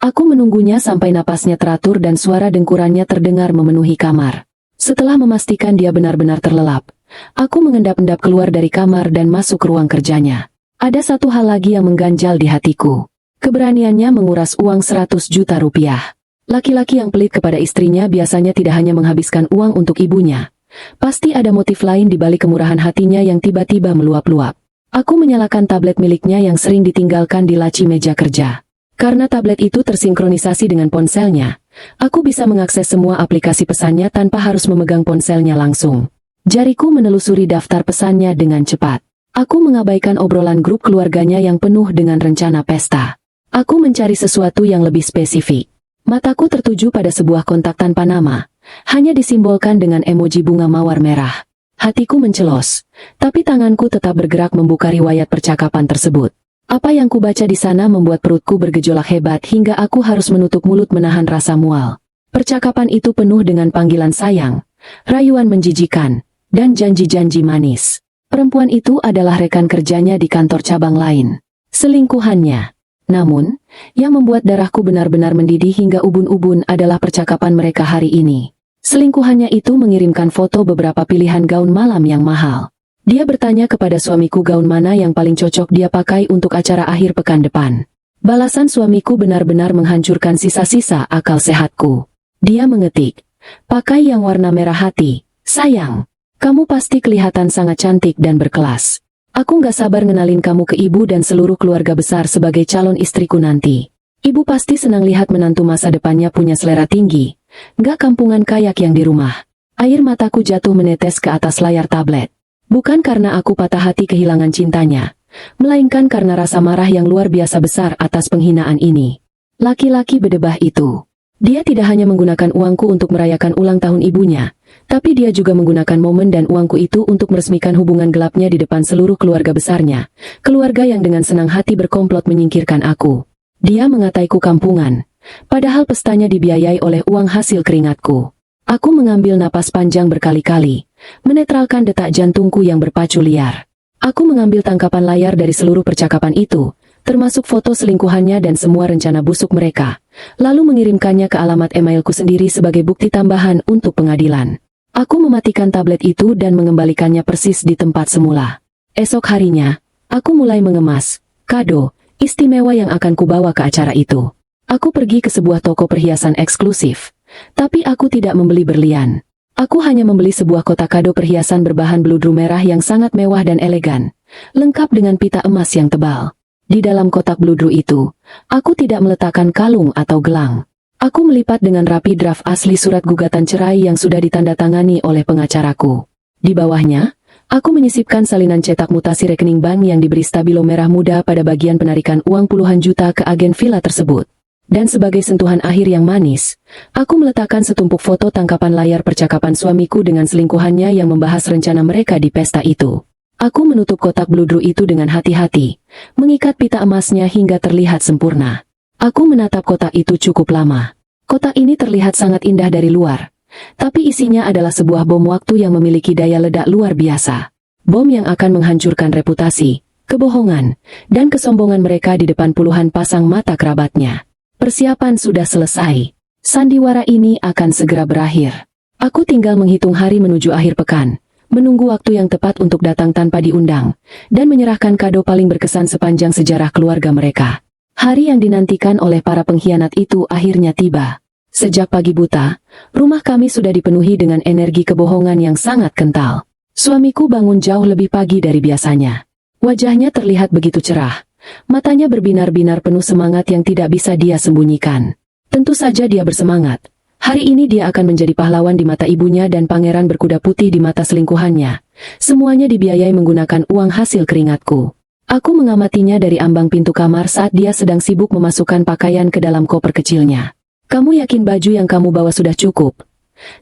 Aku menunggunya sampai napasnya teratur dan suara dengkurannya terdengar memenuhi kamar. Setelah memastikan dia benar-benar terlelap, aku mengendap-endap keluar dari kamar dan masuk ke ruang kerjanya. Ada satu hal lagi yang mengganjal di hatiku. Keberaniannya menguras uang 100 juta rupiah. Laki-laki yang pelit kepada istrinya biasanya tidak hanya menghabiskan uang untuk ibunya. Pasti ada motif lain di balik kemurahan hatinya yang tiba-tiba meluap-luap. Aku menyalakan tablet miliknya yang sering ditinggalkan di laci meja kerja. Karena tablet itu tersinkronisasi dengan ponselnya, aku bisa mengakses semua aplikasi pesannya tanpa harus memegang ponselnya langsung. Jariku menelusuri daftar pesannya dengan cepat. Aku mengabaikan obrolan grup keluarganya yang penuh dengan rencana pesta. Aku mencari sesuatu yang lebih spesifik. Mataku tertuju pada sebuah kontak tanpa nama, hanya disimbolkan dengan emoji bunga mawar merah. Hatiku mencelos, tapi tanganku tetap bergerak membuka riwayat percakapan tersebut. Apa yang kubaca di sana membuat perutku bergejolak hebat hingga aku harus menutup mulut menahan rasa mual. Percakapan itu penuh dengan panggilan sayang, rayuan menjijikan, dan janji-janji manis. Perempuan itu adalah rekan kerjanya di kantor cabang lain. Selingkuhannya. Namun, yang membuat darahku benar-benar mendidih hingga ubun-ubun adalah percakapan mereka hari ini. Selingkuhannya itu mengirimkan foto beberapa pilihan gaun malam yang mahal. Dia bertanya kepada suamiku gaun mana yang paling cocok dia pakai untuk acara akhir pekan depan. Balasan suamiku benar-benar menghancurkan sisa-sisa akal sehatku. Dia mengetik, "Pakai yang warna merah hati, sayang. Kamu pasti kelihatan sangat cantik dan berkelas. Aku nggak sabar ngenalin kamu ke ibu dan seluruh keluarga besar sebagai calon istriku nanti. Ibu pasti senang lihat menantu masa depannya punya selera tinggi, nggak kampungan kayak yang di rumah." Air mataku jatuh menetes ke atas layar tablet. Bukan karena aku patah hati kehilangan cintanya, melainkan karena rasa marah yang luar biasa besar atas penghinaan ini. Laki-laki berdebah itu. Dia tidak hanya menggunakan uangku untuk merayakan ulang tahun ibunya, tapi dia juga menggunakan momen dan uangku itu untuk meresmikan hubungan gelapnya di depan seluruh keluarga besarnya, keluarga yang dengan senang hati berkomplot menyingkirkan aku. Dia mengataiku kampungan, padahal pestanya dibiayai oleh uang hasil keringatku. Aku mengambil napas panjang berkali-kali, menetralkan detak jantungku yang berpacu liar. Aku mengambil tangkapan layar dari seluruh percakapan itu, termasuk foto selingkuhannya dan semua rencana busuk mereka, lalu mengirimkannya ke alamat emailku sendiri sebagai bukti tambahan untuk pengadilan. Aku mematikan tablet itu dan mengembalikannya persis di tempat semula. Esok harinya, aku mulai mengemas kado istimewa yang akan kubawa ke acara itu. Aku pergi ke sebuah toko perhiasan eksklusif. Tapi aku tidak membeli berlian. Aku hanya membeli sebuah kotak kado perhiasan berbahan beludru merah yang sangat mewah dan elegan, lengkap dengan pita emas yang tebal. Di dalam kotak beludru itu, aku tidak meletakkan kalung atau gelang. Aku melipat dengan rapi draft asli surat gugatan cerai yang sudah ditandatangani oleh pengacaraku. Di bawahnya, aku menyisipkan salinan cetak mutasi rekening bank yang diberi stabilo merah muda pada bagian penarikan uang puluhan juta ke agen villa tersebut. Dan sebagai sentuhan akhir yang manis, aku meletakkan setumpuk foto tangkapan layar percakapan suamiku dengan selingkuhannya yang membahas rencana mereka di pesta itu. Aku menutup kotak beludru itu dengan hati-hati, mengikat pita emasnya hingga terlihat sempurna. Aku menatap kotak itu cukup lama. Kotak ini terlihat sangat indah dari luar, tapi isinya adalah sebuah bom waktu yang memiliki daya ledak luar biasa. Bom yang akan menghancurkan reputasi, kebohongan, dan kesombongan mereka di depan puluhan pasang mata kerabatnya. Persiapan sudah selesai. Sandiwara ini akan segera berakhir. Aku tinggal menghitung hari menuju akhir pekan, menunggu waktu yang tepat untuk datang tanpa diundang, dan menyerahkan kado paling berkesan sepanjang sejarah keluarga mereka. Hari yang dinantikan oleh para pengkhianat itu akhirnya tiba. Sejak pagi buta, rumah kami sudah dipenuhi dengan energi kebohongan yang sangat kental. Suamiku bangun jauh lebih pagi dari biasanya. Wajahnya terlihat begitu cerah. Matanya berbinar-binar penuh semangat yang tidak bisa dia sembunyikan. Tentu saja dia bersemangat. Hari ini dia akan menjadi pahlawan di mata ibunya dan pangeran berkuda putih di mata selingkuhannya. Semuanya dibiayai menggunakan uang hasil keringatku. Aku mengamatinya dari ambang pintu kamar saat dia sedang sibuk memasukkan pakaian ke dalam koper kecilnya. "Kamu yakin baju yang kamu bawa sudah cukup?"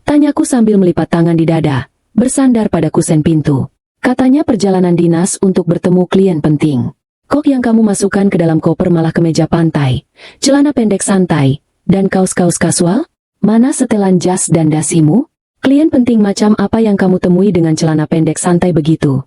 Tanyaku sambil melipat tangan di dada, bersandar pada kusen pintu. Katanya perjalanan dinas untuk bertemu klien penting. "Kok yang kamu masukkan ke dalam koper malah kemeja pantai, celana pendek santai, dan kaos-kaus kasual? Mana setelan jas dan dasimu? Klien penting macam apa yang kamu temui dengan celana pendek santai begitu?"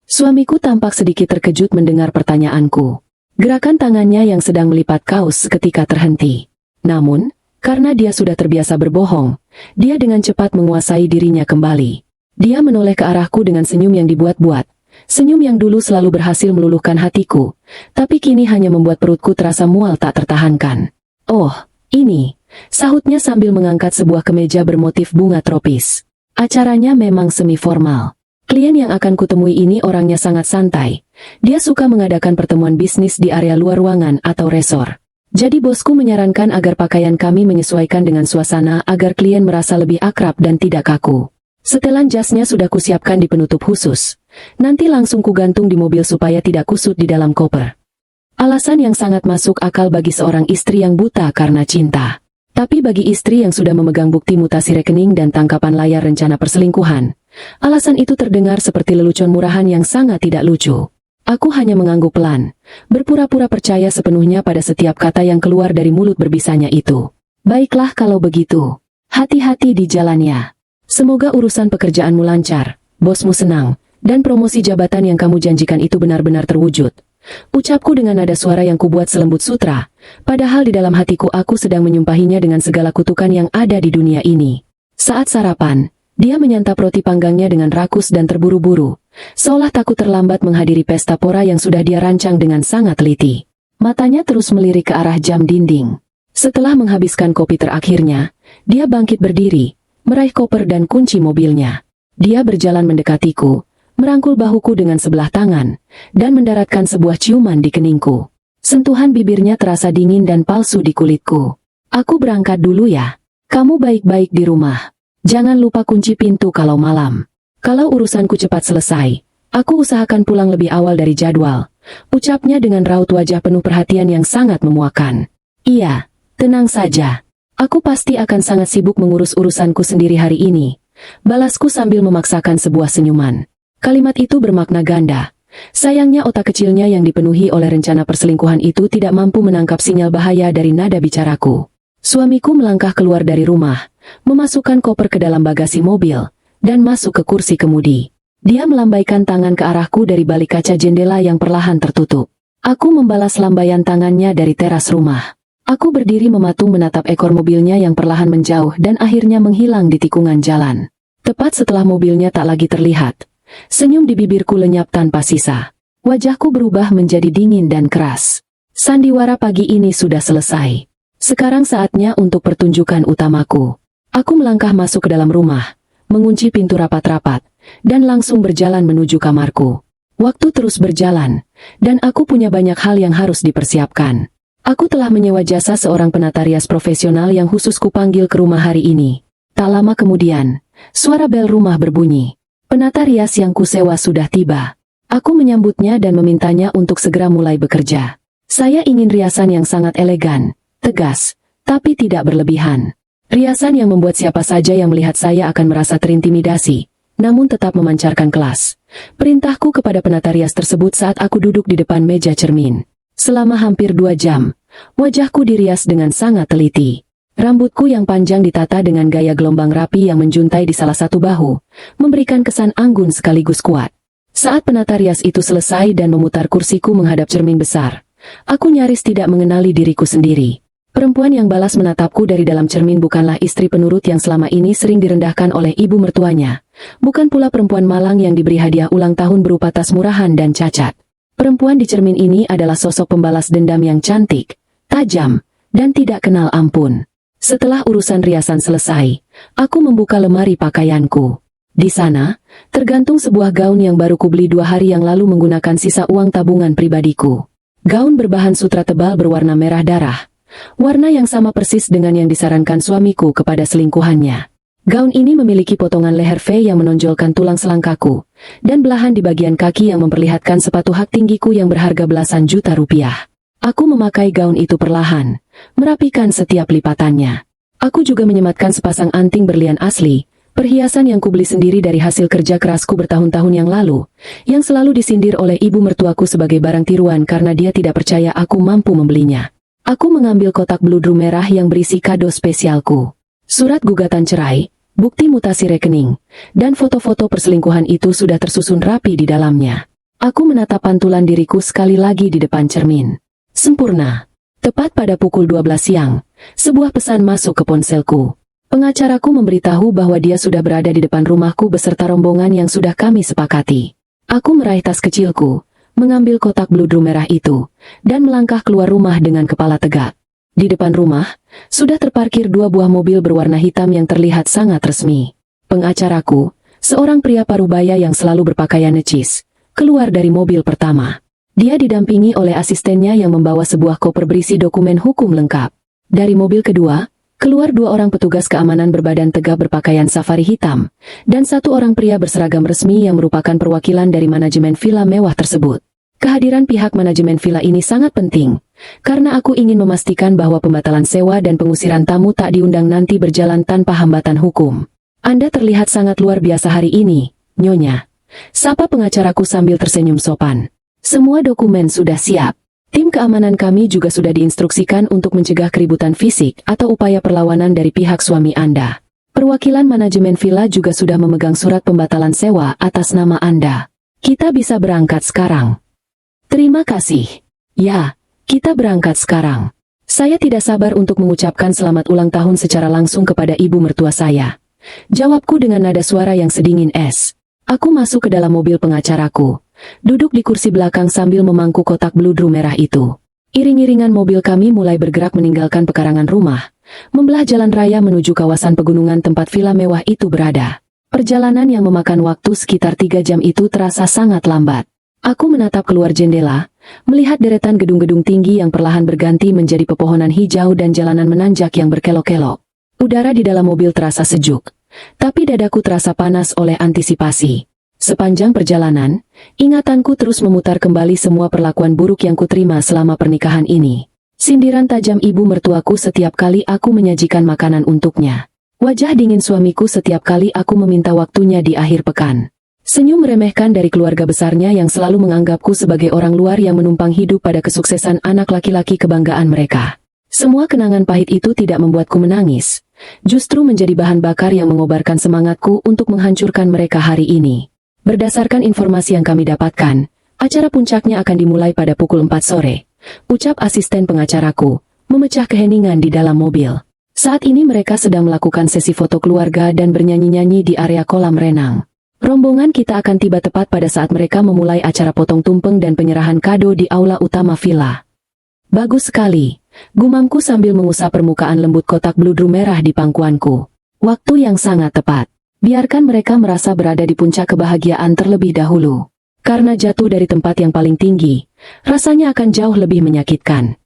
Suamiku tampak sedikit terkejut mendengar pertanyaanku. Gerakan tangannya yang sedang melipat kaos seketika terhenti. Namun, karena dia sudah terbiasa berbohong, dia dengan cepat menguasai dirinya kembali. Dia menoleh ke arahku dengan senyum yang dibuat-buat. Senyum yang dulu selalu berhasil meluluhkan hatiku, tapi kini hanya membuat perutku terasa mual tak tertahankan. "Oh, ini," sahutnya sambil mengangkat sebuah kemeja bermotif bunga tropis. "Acaranya memang semi-formal. Klien yang akan kutemui ini orangnya sangat santai. Dia suka mengadakan pertemuan bisnis di area luar ruangan atau resor. Jadi bosku menyarankan agar pakaian kami menyesuaikan dengan suasana agar klien merasa lebih akrab dan tidak kaku. Setelan jasnya sudah kusiapkan di penutup khusus. Nanti langsung kugantung di mobil supaya tidak kusut di dalam koper." Alasan yang sangat masuk akal bagi seorang istri yang buta karena cinta. Tapi bagi istri yang sudah memegang bukti mutasi rekening dan tangkapan layar rencana perselingkuhan, alasan itu terdengar seperti lelucon murahan yang sangat tidak lucu. Aku hanya mengangguk pelan, berpura-pura percaya sepenuhnya pada setiap kata yang keluar dari mulut berbisanya itu. "Baiklah kalau begitu. Hati-hati di jalannya. Semoga urusan pekerjaanmu lancar, bosmu senang, dan promosi jabatan yang kamu janjikan itu benar-benar terwujud." Ucapku dengan nada suara yang kubuat selembut sutra, padahal di dalam hatiku aku sedang menyumpahinya dengan segala kutukan yang ada di dunia ini. Saat sarapan, dia menyantap roti panggangnya dengan rakus dan terburu-buru, seolah takut terlambat menghadiri pesta pora yang sudah dia rancang dengan sangat teliti. Matanya terus melirik ke arah jam dinding. Setelah menghabiskan kopi terakhirnya, dia bangkit berdiri, meraih koper dan kunci mobilnya. Dia berjalan mendekatiku, merangkul bahuku dengan sebelah tangan, dan mendaratkan sebuah ciuman di keningku. Sentuhan bibirnya terasa dingin dan palsu di kulitku. "Aku berangkat dulu ya. Kamu baik-baik di rumah. Jangan lupa kunci pintu kalau malam. Kalau urusanku cepat selesai, aku usahakan pulang lebih awal dari jadwal," ucapnya dengan raut wajah penuh perhatian yang sangat memuakan. "Iya, tenang saja. Aku pasti akan sangat sibuk mengurus urusanku sendiri hari ini," balasku sambil memaksakan sebuah senyuman. Kalimat itu bermakna ganda. Sayangnya otak kecilnya yang dipenuhi oleh rencana perselingkuhan itu tidak mampu menangkap sinyal bahaya dari nada bicaraku. Suamiku melangkah keluar dari rumah, memasukkan koper ke dalam bagasi mobil, dan masuk ke kursi kemudi. Dia melambaikan tangan ke arahku dari balik kaca jendela yang perlahan tertutup. Aku membalas lambaian tangannya dari teras rumah. Aku berdiri mematung menatap ekor mobilnya yang perlahan menjauh dan akhirnya menghilang di tikungan jalan. Tepat setelah mobilnya tak lagi terlihat, senyum di bibirku lenyap tanpa sisa. Wajahku berubah menjadi dingin dan keras. Sandiwara pagi ini sudah selesai. Sekarang saatnya untuk pertunjukan utamaku. Aku melangkah masuk ke dalam rumah, mengunci pintu rapat-rapat, dan langsung berjalan menuju kamarku. Waktu terus berjalan, dan aku punya banyak hal yang harus dipersiapkan. Aku telah menyewa jasa seorang penata rias profesional yang khusus kupanggil ke rumah hari ini. Tak lama kemudian, suara bel rumah berbunyi. Penata rias yang kusewa sudah tiba. Aku menyambutnya dan memintanya untuk segera mulai bekerja. Saya ingin riasan yang sangat elegan, tegas, tapi tidak berlebihan. Riasan yang membuat siapa saja yang melihat saya akan merasa terintimidasi, namun tetap memancarkan kelas. Perintahku kepada penata rias tersebut saat aku duduk di depan meja cermin. Selama hampir 2 jam, wajahku dirias dengan sangat teliti. Rambutku yang panjang ditata dengan gaya gelombang rapi yang menjuntai di salah satu bahu, memberikan kesan anggun sekaligus kuat. Saat penata rias itu selesai dan memutar kursiku menghadap cermin besar, aku nyaris tidak mengenali diriku sendiri. Perempuan yang balas menatapku dari dalam cermin bukanlah istri penurut yang selama ini sering direndahkan oleh ibu mertuanya. Bukan pula perempuan malang yang diberi hadiah ulang tahun berupa tas murahan dan cacat. Perempuan di cermin ini adalah sosok pembalas dendam yang cantik, tajam, dan tidak kenal ampun. Setelah urusan riasan selesai, aku membuka lemari pakaianku. Di sana, tergantung sebuah gaun yang baru kubeli 2 hari yang lalu menggunakan sisa uang tabungan pribadiku. Gaun berbahan sutra tebal berwarna merah darah. Warna yang sama persis dengan yang disarankan suamiku kepada selingkuhannya. Gaun ini memiliki potongan leher V yang menonjolkan tulang selangkaku, dan belahan di bagian kaki yang memperlihatkan sepatu hak tinggiku yang berharga belasan juta rupiah. Aku memakai gaun itu perlahan, merapikan setiap lipatannya. Aku juga menyematkan sepasang anting berlian asli, perhiasan yang kubeli sendiri dari hasil kerja kerasku bertahun-tahun yang lalu, yang selalu disindir oleh ibu mertuaku sebagai barang tiruan karena dia tidak percaya aku mampu membelinya. Aku mengambil kotak bludru merah yang berisi kado spesialku. Surat gugatan cerai, bukti mutasi rekening, dan foto-foto perselingkuhan itu sudah tersusun rapi di dalamnya. Aku menatap pantulan diriku sekali lagi di depan cermin. Sempurna. Tepat pada pukul 12 siang, sebuah pesan masuk ke ponselku. Pengacaraku memberitahu bahwa dia sudah berada di depan rumahku beserta rombongan yang sudah kami sepakati. Aku meraih tas kecilku, mengambil kotak bludru merah itu, dan melangkah keluar rumah dengan kepala tegak. Di depan rumah, sudah terparkir 2 buah mobil berwarna hitam yang terlihat sangat resmi. Pengacaraku, seorang pria parubaya yang selalu berpakaian necis, keluar dari mobil pertama. Dia didampingi oleh asistennya yang membawa sebuah koper berisi dokumen hukum lengkap. Dari mobil kedua, keluar 2 orang petugas keamanan berbadan tegap berpakaian safari hitam, dan 1 orang pria berseragam resmi yang merupakan perwakilan dari manajemen villa mewah tersebut. Kehadiran pihak manajemen villa ini sangat penting, karena aku ingin memastikan bahwa pembatalan sewa dan pengusiran tamu tak diundang nanti berjalan tanpa hambatan hukum. Anda terlihat sangat luar biasa hari ini, Nyonya. Sapa pengacaraku sambil tersenyum sopan. Semua dokumen sudah siap. Tim keamanan kami juga sudah diinstruksikan untuk mencegah keributan fisik atau upaya perlawanan dari pihak suami Anda. Perwakilan manajemen villa juga sudah memegang surat pembatalan sewa atas nama Anda. Kita bisa berangkat sekarang. Terima kasih. Ya, kita berangkat sekarang. Saya tidak sabar untuk mengucapkan selamat ulang tahun secara langsung kepada ibu mertua saya. Jawabku dengan nada suara yang sedingin es. Aku masuk ke dalam mobil pengacaraku, duduk di kursi belakang sambil memangku kotak bludru merah itu. Iring-iringan mobil kami mulai bergerak meninggalkan pekarangan rumah, membelah jalan raya menuju kawasan pegunungan tempat villa mewah itu berada. Perjalanan yang memakan waktu sekitar 3 jam itu terasa sangat lambat. Aku menatap keluar jendela, melihat deretan gedung-gedung tinggi yang perlahan berganti menjadi pepohonan hijau dan jalanan menanjak yang berkelok-kelok. Udara di dalam mobil terasa sejuk, tapi dadaku terasa panas oleh antisipasi. Sepanjang perjalanan, ingatanku terus memutar kembali semua perlakuan buruk yang kuterima selama pernikahan ini. Sindiran tajam ibu mertuaku setiap kali aku menyajikan makanan untuknya. Wajah dingin suamiku setiap kali aku meminta waktunya di akhir pekan. Senyum meremehkan dari keluarga besarnya yang selalu menganggapku sebagai orang luar yang menumpang hidup pada kesuksesan anak laki-laki kebanggaan mereka. Semua kenangan pahit itu tidak membuatku menangis, justru menjadi bahan bakar yang mengobarkan semangatku untuk menghancurkan mereka hari ini. Berdasarkan informasi yang kami dapatkan, acara puncaknya akan dimulai pada pukul 4 sore, ucap asisten pengacaraku, memecah keheningan di dalam mobil. Saat ini mereka sedang melakukan sesi foto keluarga dan bernyanyi-nyanyi di area kolam renang. Rombongan kita akan tiba tepat pada saat mereka memulai acara potong tumpeng dan penyerahan kado di aula utama villa. Bagus sekali, gumamku sambil mengusap permukaan lembut kotak bludru merah di pangkuanku. Waktu yang sangat tepat. Biarkan mereka merasa berada di puncak kebahagiaan terlebih dahulu. Karena jatuh dari tempat yang paling tinggi, rasanya akan jauh lebih menyakitkan.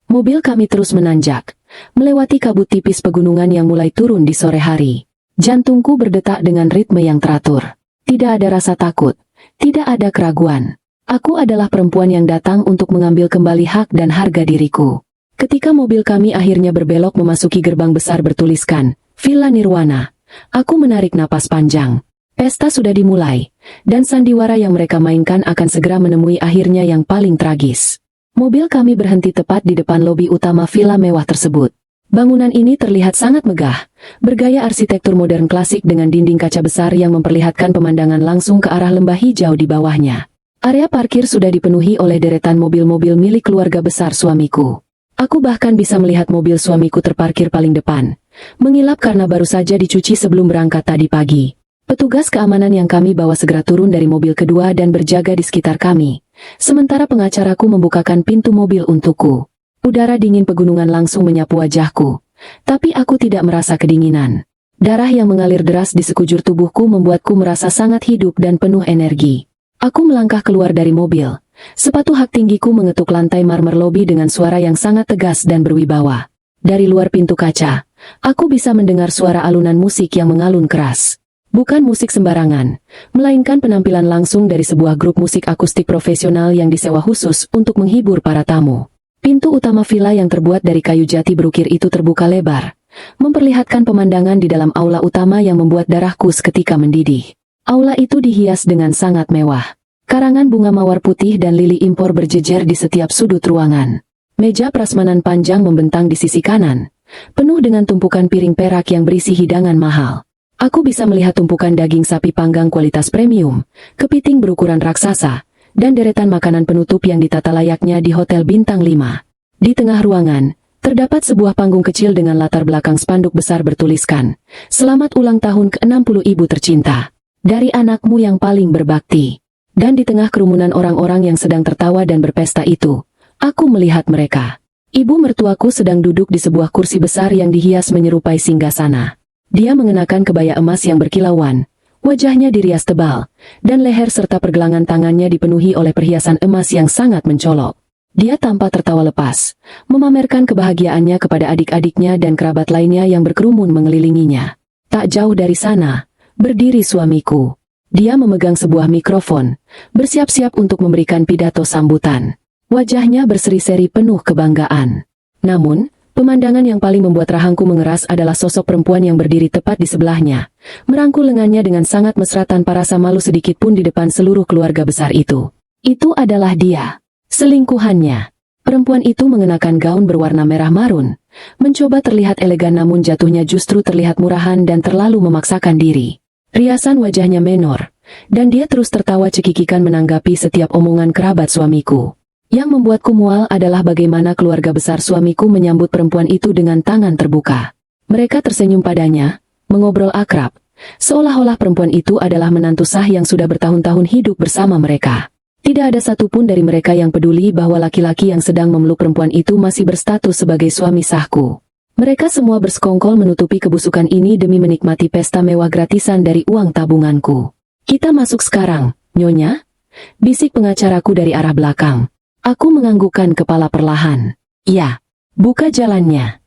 Mobil kami terus menanjak, melewati kabut tipis pegunungan yang mulai turun di sore hari. Jantungku berdetak dengan ritme yang teratur. Tidak ada rasa takut, tidak ada keraguan. Aku adalah perempuan yang datang untuk mengambil kembali hak dan harga diriku. Ketika mobil kami akhirnya berbelok memasuki gerbang besar bertuliskan Villa Nirwana, aku menarik napas panjang. Pesta sudah dimulai, dan sandiwara yang mereka mainkan akan segera menemui akhirnya yang paling tragis. Mobil kami berhenti tepat di depan lobi utama villa mewah tersebut. Bangunan ini terlihat sangat megah, bergaya arsitektur modern klasik dengan dinding kaca besar yang memperlihatkan pemandangan langsung ke arah lembah hijau di bawahnya. Area parkir sudah dipenuhi oleh deretan mobil-mobil milik keluarga besar suamiku. Aku bahkan bisa melihat mobil suamiku terparkir paling depan, mengilap karena baru saja dicuci sebelum berangkat tadi pagi. Petugas keamanan yang kami bawa segera turun dari mobil kedua dan berjaga di sekitar kami, sementara pengacaraku membukakan pintu mobil untukku. Udara dingin pegunungan langsung menyapu wajahku, tapi aku tidak merasa kedinginan. Darah yang mengalir deras di sekujur tubuhku membuatku merasa sangat hidup dan penuh energi. Aku melangkah keluar dari mobil. Sepatu hak tinggiku mengetuk lantai marmer lobi dengan suara yang sangat tegas dan berwibawa. Dari luar pintu kaca, aku bisa mendengar suara alunan musik yang mengalun keras. Bukan musik sembarangan, melainkan penampilan langsung dari sebuah grup musik akustik profesional yang disewa khusus untuk menghibur para tamu. Pintu utama villa yang terbuat dari kayu jati berukir itu terbuka lebar, memperlihatkan pemandangan di dalam aula utama yang membuat darahku seketika mendidih. Aula itu dihias dengan sangat mewah. Karangan bunga mawar putih dan lili impor berjejer di setiap sudut ruangan. Meja prasmanan panjang membentang di sisi kanan, penuh dengan tumpukan piring perak yang berisi hidangan mahal. Aku bisa melihat tumpukan daging sapi panggang kualitas premium, kepiting berukuran raksasa, dan deretan makanan penutup yang ditata layaknya di hotel bintang 5. Di tengah ruangan, terdapat sebuah panggung kecil dengan latar belakang spanduk besar bertuliskan, "Selamat ulang tahun ke-60 ibu tercinta, dari anakmu yang paling berbakti." Dan di tengah kerumunan orang-orang yang sedang tertawa dan berpesta itu, aku melihat mereka. Ibu mertuaku sedang duduk di sebuah kursi besar yang dihias menyerupai singgasana. Dia mengenakan kebaya emas yang berkilauan, wajahnya dirias tebal, dan leher serta pergelangan tangannya dipenuhi oleh perhiasan emas yang sangat mencolok. Dia tampak tertawa lepas, memamerkan kebahagiaannya kepada adik-adiknya dan kerabat lainnya yang berkerumun mengelilinginya. Tak jauh dari sana, berdiri suamiku. Dia memegang sebuah mikrofon, bersiap-siap untuk memberikan pidato sambutan. Wajahnya berseri-seri penuh kebanggaan. Namun, pemandangan yang paling membuat rahangku mengeras adalah sosok perempuan yang berdiri tepat di sebelahnya, merangkul lengannya dengan sangat mesra tanpa rasa malu sedikit pun di depan seluruh keluarga besar itu. Itu adalah dia, selingkuhannya. Perempuan itu mengenakan gaun berwarna merah marun, mencoba terlihat elegan namun jatuhnya justru terlihat murahan dan terlalu memaksakan diri. Riasan wajahnya menor, dan dia terus tertawa cekikikan menanggapi setiap omongan kerabat suamiku. Yang membuatku mual adalah bagaimana keluarga besar suamiku menyambut perempuan itu dengan tangan terbuka. Mereka tersenyum padanya, mengobrol akrab, seolah-olah perempuan itu adalah menantu sah yang sudah bertahun-tahun hidup bersama mereka. Tidak ada satupun dari mereka yang peduli bahwa laki-laki yang sedang memeluk perempuan itu masih berstatus sebagai suami sahku. Mereka semua bersekongkol menutupi kebusukan ini demi menikmati pesta mewah gratisan dari uang tabunganku. "Kita masuk sekarang, Nyonya," bisik pengacaraku dari arah belakang. Aku menganggukkan kepala perlahan. "Ya, buka jalannya."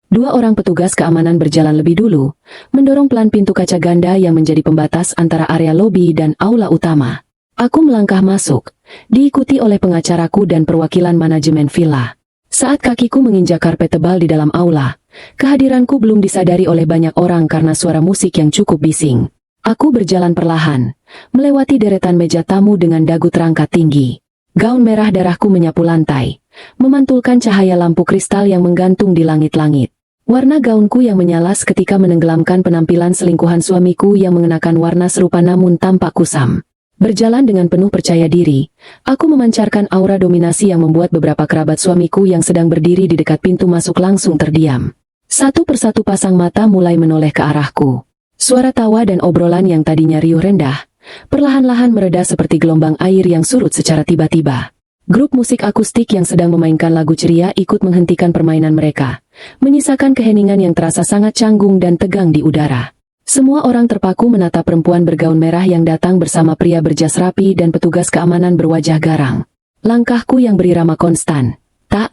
Dua orang petugas keamanan berjalan lebih dulu, mendorong pelan pintu kaca ganda yang menjadi pembatas antara area lobi dan aula utama. Aku melangkah masuk, diikuti oleh pengacaraku dan perwakilan manajemen villa. Saat kakiku menginjak karpet tebal di dalam aula, kehadiranku belum disadari oleh banyak orang karena suara musik yang cukup bising. Aku berjalan perlahan, melewati deretan meja tamu dengan dagu terangkat tinggi. Gaun merah darahku menyapu lantai, memantulkan cahaya lampu kristal yang menggantung di langit-langit. Warna gaunku yang menyala seketika menenggelamkan penampilan selingkuhan suamiku yang mengenakan warna serupa namun tampak kusam. Berjalan dengan penuh percaya diri, aku memancarkan aura dominasi yang membuat beberapa kerabat suamiku yang sedang berdiri di dekat pintu masuk langsung terdiam. Satu persatu pasang mata mulai menoleh ke arahku. Suara tawa dan obrolan yang tadinya riuh rendah, perlahan-lahan mereda seperti gelombang air yang surut secara tiba-tiba. Grup musik akustik yang sedang memainkan lagu ceria ikut menghentikan permainan mereka, menyisakan keheningan yang terasa sangat canggung dan tegang di udara. Semua orang terpaku menatap perempuan bergaun merah yang datang bersama pria berjas rapi dan petugas keamanan berwajah garang. Langkahku yang berirama konstan, tak,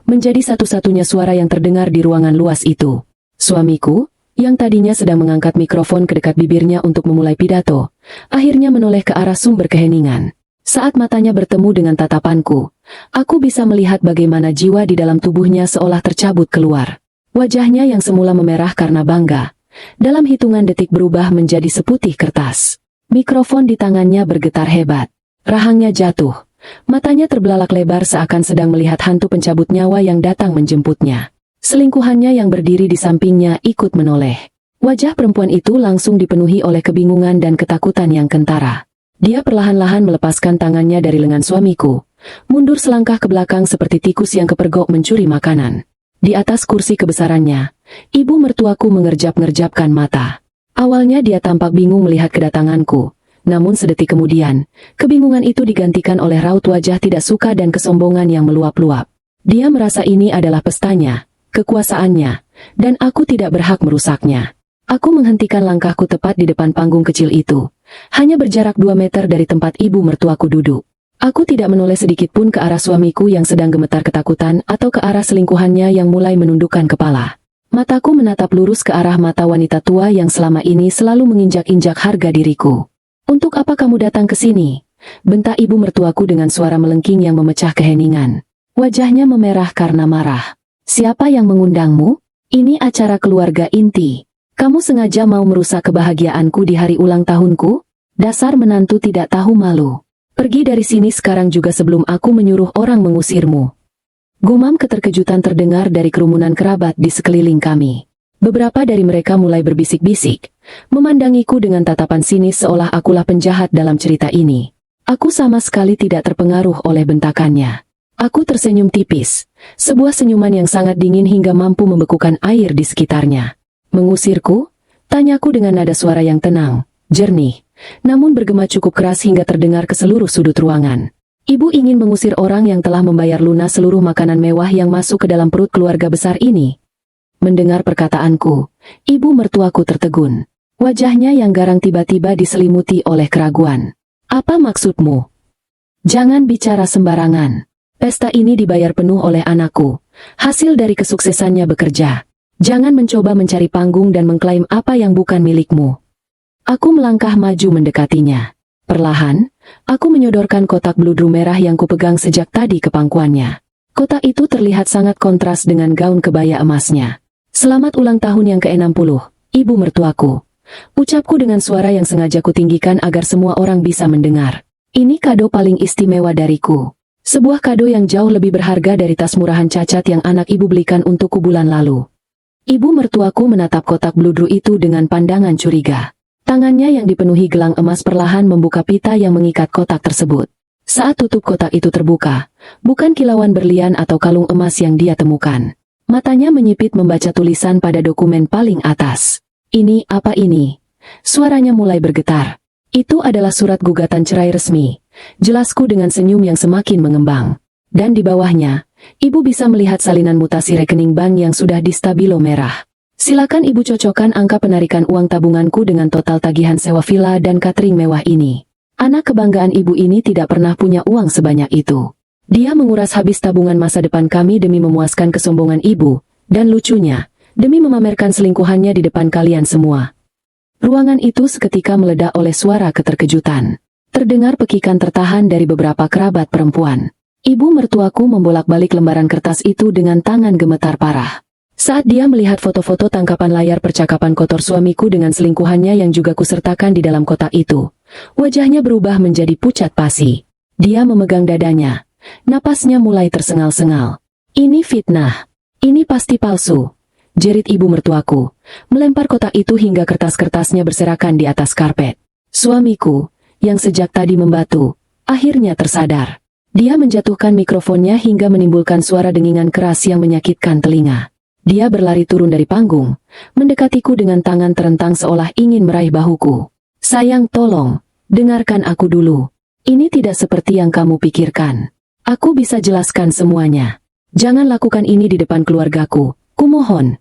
menjadi satu-satunya suara yang terdengar di ruangan luas itu. Suamiku, yang tadinya sedang mengangkat mikrofon ke dekat bibirnya untuk memulai pidato, akhirnya menoleh ke arah sumber keheningan. Saat matanya bertemu dengan tatapanku, aku bisa melihat bagaimana jiwa di dalam tubuhnya seolah tercabut keluar. Wajahnya yang semula memerah karena bangga, dalam hitungan detik berubah menjadi seputih kertas. Mikrofon di tangannya bergetar hebat. Rahangnya jatuh. Matanya terbelalak lebar seakan sedang melihat hantu pencabut nyawa yang datang menjemputnya. Selingkuhannya yang berdiri di sampingnya ikut menoleh. Wajah perempuan itu langsung dipenuhi oleh kebingungan dan ketakutan yang kentara. Dia perlahan-lahan melepaskan tangannya dari lengan suamiku, mundur selangkah ke belakang seperti tikus yang kepergok mencuri makanan. Di atas kursi kebesarannya, ibu mertuaku mengerjap-ngerjapkan mata. Awalnya dia tampak bingung melihat kedatanganku, namun sedetik kemudian, kebingungan itu digantikan oleh raut wajah tidak suka dan kesombongan yang meluap-luap. Dia merasa ini adalah pestanya, kekuasaannya, dan aku tidak berhak merusaknya. Aku menghentikan langkahku tepat di depan panggung kecil itu, hanya berjarak 2 meter dari tempat ibu mertuaku duduk. Aku tidak menoleh sedikit pun ke arah suamiku yang sedang gemetar ketakutan atau ke arah selingkuhannya yang mulai menundukkan kepala. Mataku menatap lurus ke arah mata wanita tua yang selama ini selalu menginjak-injak harga diriku. "Untuk apa kamu datang ke sini?" bentak ibu mertuaku dengan suara melengking yang memecah keheningan. Wajahnya memerah karena marah. "Siapa yang mengundangmu? Ini acara keluarga inti. Kamu sengaja mau merusak kebahagiaanku di hari ulang tahunku? Dasar menantu tidak tahu malu. Pergi dari sini sekarang juga sebelum aku menyuruh orang mengusirmu." Gumam keterkejutan terdengar dari kerumunan kerabat di sekeliling kami. Beberapa dari mereka mulai berbisik-bisik, memandangiku dengan tatapan sinis seolah akulah penjahat dalam cerita ini. Aku sama sekali tidak terpengaruh oleh bentakannya. Aku tersenyum tipis, sebuah senyuman yang sangat dingin hingga mampu membekukan air di sekitarnya. "Mengusirku?" tanyaku dengan nada suara yang tenang, jernih, namun bergema cukup keras hingga terdengar ke seluruh sudut ruangan. "Ibu ingin mengusir orang yang telah membayar lunas seluruh makanan mewah yang masuk ke dalam perut keluarga besar ini?" Mendengar perkataanku, ibu mertuaku tertegun. Wajahnya yang garang tiba-tiba diselimuti oleh keraguan. "Apa maksudmu?" "Jangan bicara sembarangan. Pesta ini dibayar penuh oleh anakku, hasil dari kesuksesannya bekerja. Jangan mencoba mencari panggung dan mengklaim apa yang bukan milikmu." Aku melangkah maju mendekatinya. Perlahan, aku menyodorkan kotak bludru merah yang kupegang sejak tadi ke pangkuannya. Kotak itu terlihat sangat kontras dengan gaun kebaya emasnya. "Selamat ulang tahun yang ke-60, ibu mertuaku," ucapku dengan suara yang sengaja kutinggikan agar semua orang bisa mendengar. "Ini kado paling istimewa dariku. Sebuah kado yang jauh lebih berharga dari tas murahan cacat yang anak ibu belikan untukku bulan lalu." Ibu mertuaku menatap kotak bludru itu dengan pandangan curiga. Tangannya yang dipenuhi gelang emas perlahan membuka pita yang mengikat kotak tersebut. Saat tutup kotak itu terbuka, bukan kilauan berlian atau kalung emas yang dia temukan. Matanya menyipit membaca tulisan pada dokumen paling atas. "Ini apa ini?" Suaranya mulai bergetar. "Itu adalah surat gugatan cerai resmi," jelasku dengan senyum yang semakin mengembang. Dan di bawahnya, ibu bisa melihat salinan mutasi rekening bank yang sudah di stabilo merah. "Silakan ibu cocokkan angka penarikan uang tabunganku dengan total tagihan sewa villa dan catering mewah ini." Anak kebanggaan ibu ini tidak pernah punya uang sebanyak itu. Dia menguras habis tabungan masa depan kami demi memuaskan kesombongan ibu, dan lucunya, demi memamerkan selingkuhannya di depan kalian semua. Ruangan itu seketika meledak oleh suara keterkejutan. Terdengar pekikan tertahan dari beberapa kerabat perempuan. Ibu mertuaku membolak-balik lembaran kertas itu dengan tangan gemetar parah. Saat dia melihat foto-foto tangkapan layar percakapan kotor suamiku dengan selingkuhannya yang juga kusertakan di dalam kotak itu, wajahnya berubah menjadi pucat pasi. Dia memegang dadanya. Napasnya mulai tersengal-sengal. "Ini fitnah. Ini pasti palsu," jerit ibu mertuaku, melempar kotak itu hingga kertas-kertasnya berserakan di atas karpet. Suamiku, yang sejak tadi membatu, akhirnya tersadar. Dia menjatuhkan mikrofonnya hingga menimbulkan suara dengingan keras yang menyakitkan telinga. Dia berlari turun dari panggung, mendekatiku dengan tangan terentang seolah ingin meraih bahuku. "Sayang, tolong, dengarkan aku dulu. Ini tidak seperti yang kamu pikirkan. Aku bisa jelaskan semuanya. Jangan lakukan ini di depan keluargaku, kumohon."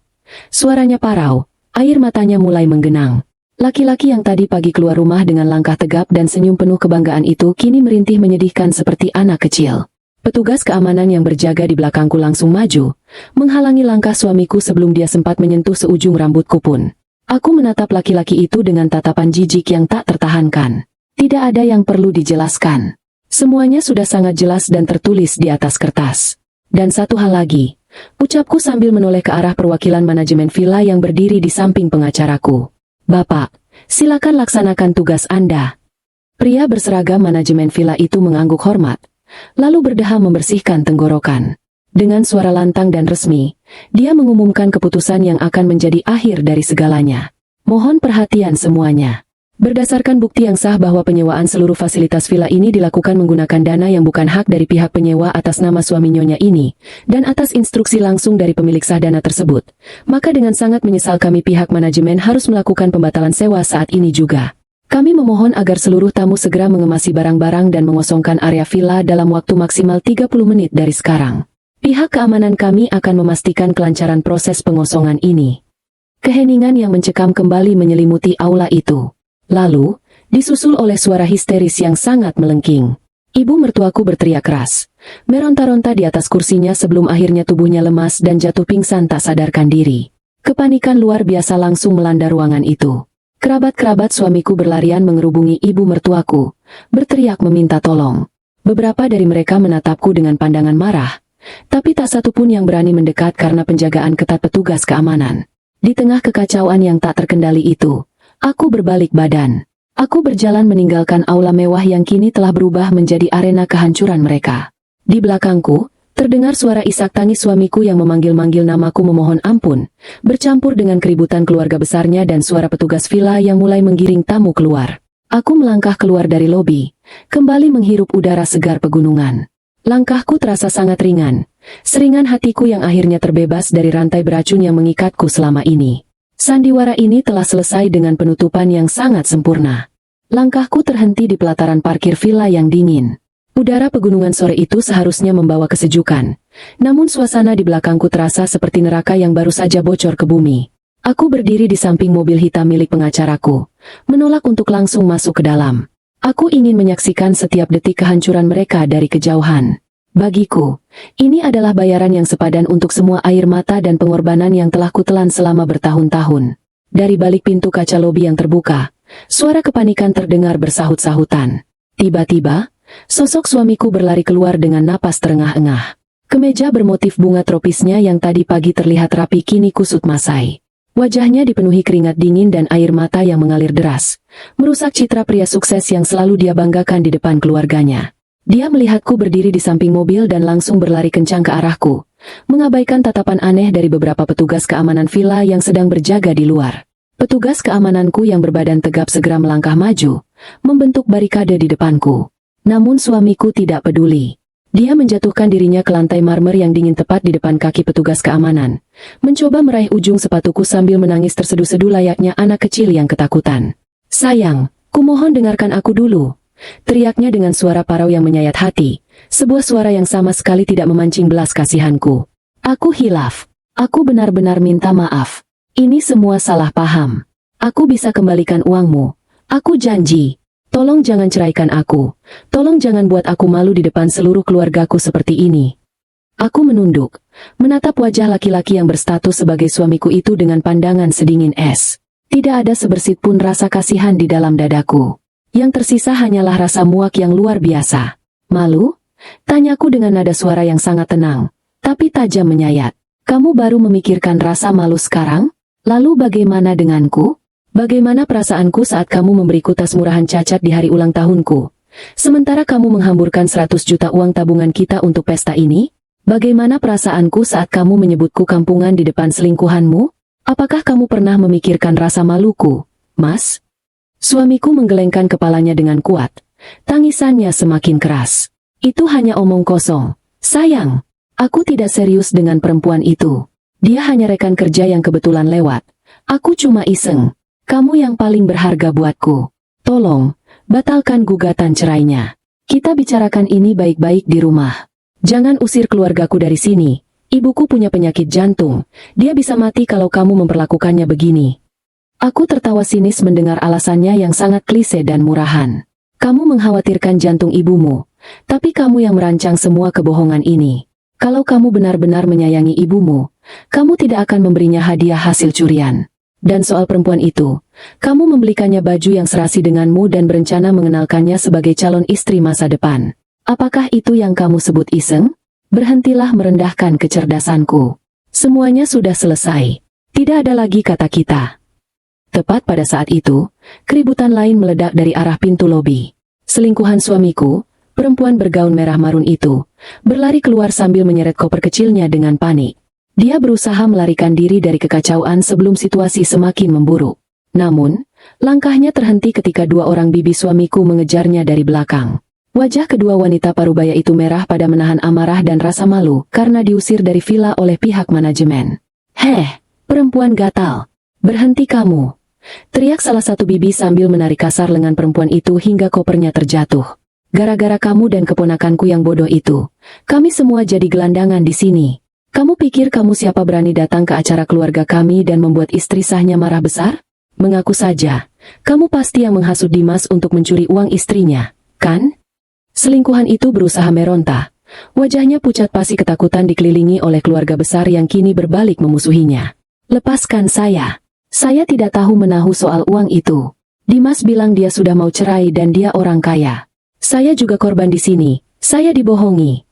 Suaranya parau, air matanya mulai menggenang. Laki-laki yang tadi pagi keluar rumah dengan langkah tegap dan senyum penuh kebanggaan itu kini merintih menyedihkan seperti anak kecil. Petugas keamanan yang berjaga di belakangku langsung maju, menghalangi langkah suamiku sebelum dia sempat menyentuh seujung rambutku pun. Aku menatap laki-laki itu dengan tatapan jijik yang tak tertahankan. Tidak ada yang perlu dijelaskan. Semuanya sudah sangat jelas dan tertulis di atas kertas. Dan satu hal lagi, ucapku sambil menoleh ke arah perwakilan manajemen villa yang berdiri di samping pengacaraku. "Bapak, silakan laksanakan tugas Anda." Pria berseragam manajemen villa itu mengangguk hormat, lalu berdeham membersihkan tenggorokan. Dengan suara lantang dan resmi, dia mengumumkan keputusan yang akan menjadi akhir dari segalanya. "Mohon perhatian semuanya. Berdasarkan bukti yang sah bahwa penyewaan seluruh fasilitas villa ini dilakukan menggunakan dana yang bukan hak dari pihak penyewa atas nama suami nyonya ini, dan atas instruksi langsung dari pemilik sah dana tersebut, maka dengan sangat menyesal kami pihak manajemen harus melakukan pembatalan sewa saat ini juga. Kami memohon agar seluruh tamu segera mengemasi barang-barang dan mengosongkan area villa dalam waktu maksimal 30 menit dari sekarang. Pihak keamanan kami akan memastikan kelancaran proses pengosongan ini. Keheningan yang mencekam kembali menyelimuti aula itu. Lalu, disusul oleh suara histeris yang sangat melengking. Ibu mertuaku berteriak keras, meronta-ronta di atas kursinya sebelum akhirnya tubuhnya lemas dan jatuh pingsan tak sadarkan diri. Kepanikan luar biasa langsung melanda ruangan itu. Kerabat-kerabat suamiku berlarian mengerubungi ibu mertuaku, berteriak meminta tolong. Beberapa dari mereka menatapku dengan pandangan marah, tapi tak satu pun yang berani mendekat karena penjagaan ketat petugas keamanan. Di tengah kekacauan yang tak terkendali itu, aku berbalik badan. Aku berjalan meninggalkan aula mewah yang kini telah berubah menjadi arena kehancuran mereka. Di belakangku, terdengar suara isak tangis suamiku yang memanggil-manggil namaku memohon ampun, bercampur dengan keributan keluarga besarnya dan suara petugas villa yang mulai menggiring tamu keluar. Aku melangkah keluar dari lobi, kembali menghirup udara segar pegunungan. Langkahku terasa sangat ringan, seringan hatiku yang akhirnya terbebas dari rantai beracun yang mengikatku selama ini. Sandiwara ini telah selesai dengan penutupan yang sangat sempurna. Langkahku terhenti di pelataran parkir villa yang dingin. Udara pegunungan sore itu seharusnya membawa kesejukan. Namun suasana di belakangku terasa seperti neraka yang baru saja bocor ke bumi. Aku berdiri di samping mobil hitam milik pengacaraku, menolak untuk langsung masuk ke dalam. Aku ingin menyaksikan setiap detik kehancuran mereka dari kejauhan. Bagiku, ini adalah bayaran yang sepadan untuk semua air mata dan pengorbanan yang telah kutelan selama bertahun-tahun. Dari balik pintu kaca lobi yang terbuka, suara kepanikan terdengar bersahut-sahutan. Tiba-tiba, sosok suamiku berlari keluar dengan napas terengah-engah. Kemeja bermotif bunga tropisnya yang tadi pagi terlihat rapi kini kusut masai. Wajahnya dipenuhi keringat dingin dan air mata yang mengalir deras, merusak citra pria sukses yang selalu dia banggakan di depan keluarganya. Dia melihatku berdiri di samping mobil dan langsung berlari kencang ke arahku, mengabaikan tatapan aneh dari beberapa petugas keamanan villa yang sedang berjaga di luar. Petugas keamananku yang berbadan tegap segera melangkah maju, membentuk barikade di depanku. Namun suamiku tidak peduli. Dia menjatuhkan dirinya ke lantai marmer yang dingin tepat di depan kaki petugas keamanan, mencoba meraih ujung sepatuku sambil menangis terseduh-seduh layaknya anak kecil yang ketakutan. "Sayang, kumohon dengarkan aku dulu," teriaknya dengan suara parau yang menyayat hati, sebuah suara yang sama sekali tidak memancing belas kasihanku. "Aku hilaf. Aku benar-benar minta maaf. Ini semua salah paham. Aku bisa kembalikan uangmu. Aku janji. Tolong jangan ceraikan aku. Tolong jangan buat aku malu di depan seluruh keluargaku seperti ini." Aku menunduk, menatap wajah laki-laki yang berstatus sebagai suamiku itu dengan pandangan sedingin es. Tidak ada sebersit pun rasa kasihan di dalam dadaku. Yang tersisa hanyalah rasa muak yang luar biasa. "Malu?" tanyaku dengan nada suara yang sangat tenang, tapi tajam menyayat. "Kamu baru memikirkan rasa malu sekarang? Lalu bagaimana denganku? Bagaimana perasaanku saat kamu memberiku tas murahan cacat di hari ulang tahunku? Sementara kamu menghamburkan 100 juta uang tabungan kita untuk pesta ini? Bagaimana perasaanku saat kamu menyebutku kampungan di depan selingkuhanmu? Apakah kamu pernah memikirkan rasa maluku, Mas?" Suamiku menggelengkan kepalanya dengan kuat. Tangisannya semakin keras. "Itu hanya omong kosong. Sayang, aku tidak serius dengan perempuan itu. Dia hanya rekan kerja yang kebetulan lewat. Aku cuma iseng. Kamu yang paling berharga buatku. Tolong, batalkan gugatan cerainya. Kita bicarakan ini baik-baik di rumah. Jangan usir keluargaku dari sini. Ibuku punya penyakit jantung. Dia bisa mati kalau kamu memperlakukannya begini." Aku tertawa sinis mendengar alasannya yang sangat klise dan murahan. "Kamu mengkhawatirkan jantung ibumu, tapi kamu yang merancang semua kebohongan ini. Kalau kamu benar-benar menyayangi ibumu, kamu tidak akan memberinya hadiah hasil curian. Dan soal perempuan itu, kamu membelikannya baju yang serasi denganmu dan berencana mengenalkannya sebagai calon istri masa depan. Apakah itu yang kamu sebut iseng? Berhentilah merendahkan kecerdasanku. Semuanya sudah selesai. Tidak ada lagi kata kita." Tepat pada saat itu, keributan lain meledak dari arah pintu lobi. Selingkuhan suamiku, perempuan bergaun merah marun itu, berlari keluar sambil menyeret koper kecilnya dengan panik. Dia berusaha melarikan diri dari kekacauan sebelum situasi semakin memburuk. Namun, Langkahnya terhenti ketika dua orang bibi suamiku mengejarnya dari belakang. Wajah kedua wanita parubaya itu merah pada menahan amarah dan rasa malu karena diusir dari villa oleh pihak manajemen. "Heh, perempuan gatal. Berhenti kamu!" teriak salah satu bibi sambil menarik kasar lengan perempuan itu hingga kopernya terjatuh. "Gara-gara kamu dan keponakanku yang bodoh itu, kami semua jadi gelandangan di sini. Kamu pikir kamu siapa berani datang ke acara keluarga kami dan membuat istri sahnya marah besar? Mengaku saja, kamu pasti yang menghasut Dimas untuk mencuri uang istrinya, kan?" Selingkuhan itu berusaha meronta. Wajahnya pucat pasi ketakutan dikelilingi oleh keluarga besar yang kini berbalik memusuhinya. "Lepaskan saya. Saya tidak tahu menahu soal uang itu. Dimas bilang dia sudah mau cerai dan dia orang kaya. Saya juga korban di sini. Saya dibohongi,"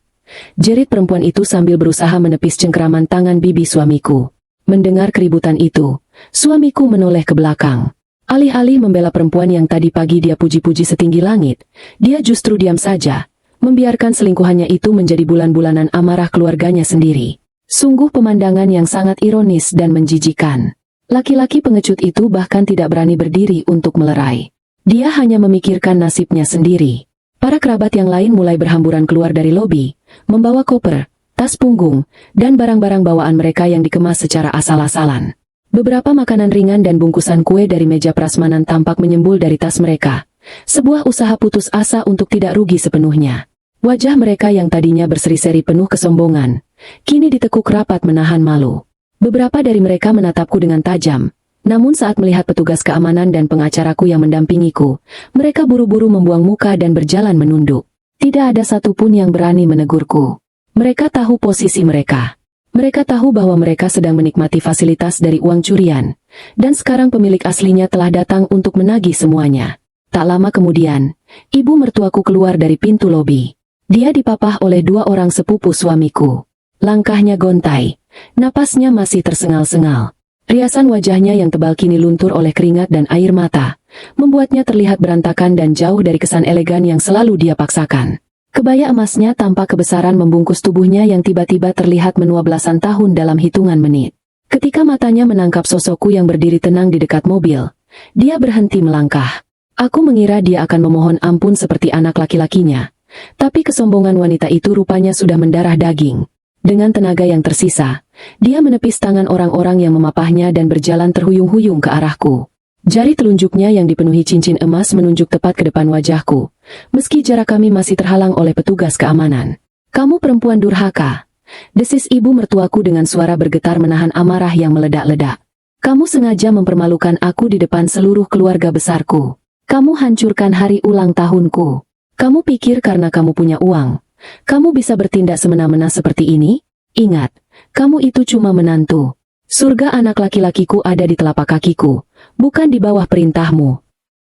jerit perempuan itu sambil berusaha menepis cengkeraman tangan bibi suamiku. Mendengar keributan itu, suamiku menoleh ke belakang. Alih-alih membela perempuan yang tadi pagi dia puji-puji setinggi langit, dia justru diam saja, membiarkan selingkuhannya itu menjadi bulan-bulanan amarah keluarganya sendiri. Sungguh pemandangan yang sangat ironis dan menjijikan. Laki-laki pengecut itu bahkan tidak berani berdiri untuk melerai. Dia hanya memikirkan nasibnya sendiri. Para kerabat yang lain mulai berhamburan keluar dari lobi, membawa koper, tas punggung, dan barang-barang bawaan mereka yang dikemas secara asal-asalan. Beberapa makanan ringan dan bungkusan kue dari meja prasmanan tampak menyembul dari tas mereka. Sebuah usaha putus asa untuk tidak rugi sepenuhnya. Wajah mereka yang tadinya berseri-seri penuh kesombongan, kini ditekuk rapat menahan malu. Beberapa dari mereka menatapku dengan tajam, namun saat melihat petugas keamanan dan pengacaraku yang mendampingiku, mereka buru-buru membuang muka dan berjalan menunduk. Tidak ada satupun yang berani menegurku. Mereka tahu posisi mereka. Mereka tahu bahwa mereka sedang menikmati fasilitas dari uang curian, dan sekarang pemilik aslinya telah datang untuk menagih semuanya. Tak lama kemudian, ibu mertuaku keluar dari pintu lobi. Dia dipapah oleh dua orang sepupu suamiku. Langkahnya gontai, napasnya masih tersengal-sengal. Riasan wajahnya yang tebal kini luntur oleh keringat dan air mata, membuatnya terlihat berantakan dan jauh dari kesan elegan yang selalu dia paksakan. Kebaya emasnya tanpa kebesaran membungkus tubuhnya yang tiba-tiba terlihat menua belasan tahun dalam hitungan menit. Ketika matanya menangkap sosokku yang berdiri tenang di dekat mobil, dia berhenti melangkah. Aku mengira dia akan memohon ampun seperti anak laki-lakinya, tapi kesombongan wanita itu rupanya sudah mendarah daging. Dengan tenaga yang tersisa, dia menepis tangan orang-orang yang memapahnya dan berjalan terhuyung-huyung ke arahku. Jari telunjuknya yang dipenuhi cincin emas menunjuk tepat ke depan wajahku, meski jarak kami masih terhalang oleh petugas keamanan. "Kamu perempuan durhaka," desis ibu mertuaku dengan suara bergetar menahan amarah yang meledak-ledak. "Kamu sengaja mempermalukan aku di depan seluruh keluarga besarku. Kamu hancurkan hari ulang tahunku. Kamu pikir karena kamu punya uang, kamu bisa bertindak semena-mena seperti ini? Ingat, kamu itu cuma menantu. Surga anak laki-lakiku ada di telapak kakiku, bukan di bawah perintahmu."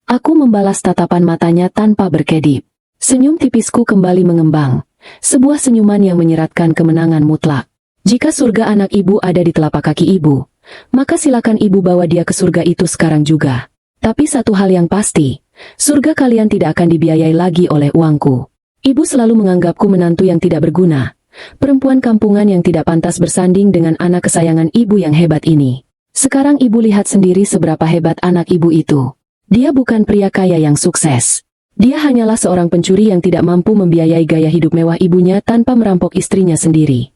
Aku membalas tatapan matanya tanpa berkedip. Senyum tipisku kembali mengembang, sebuah senyuman yang menyeratkan kemenangan mutlak. Jika surga anak ibu ada di telapak kaki ibu, maka silakan ibu bawa dia ke surga itu sekarang juga. Tapi satu hal yang pasti, surga kalian tidak akan dibiayai lagi oleh uangku. Ibu selalu menganggapku menantu yang tidak berguna, perempuan kampungan yang tidak pantas bersanding dengan anak kesayangan ibu yang hebat ini. Sekarang ibu lihat sendiri seberapa hebat anak ibu itu. Dia bukan pria kaya yang sukses. Dia hanyalah seorang pencuri yang tidak mampu membiayai gaya hidup mewah ibunya tanpa merampok istrinya sendiri.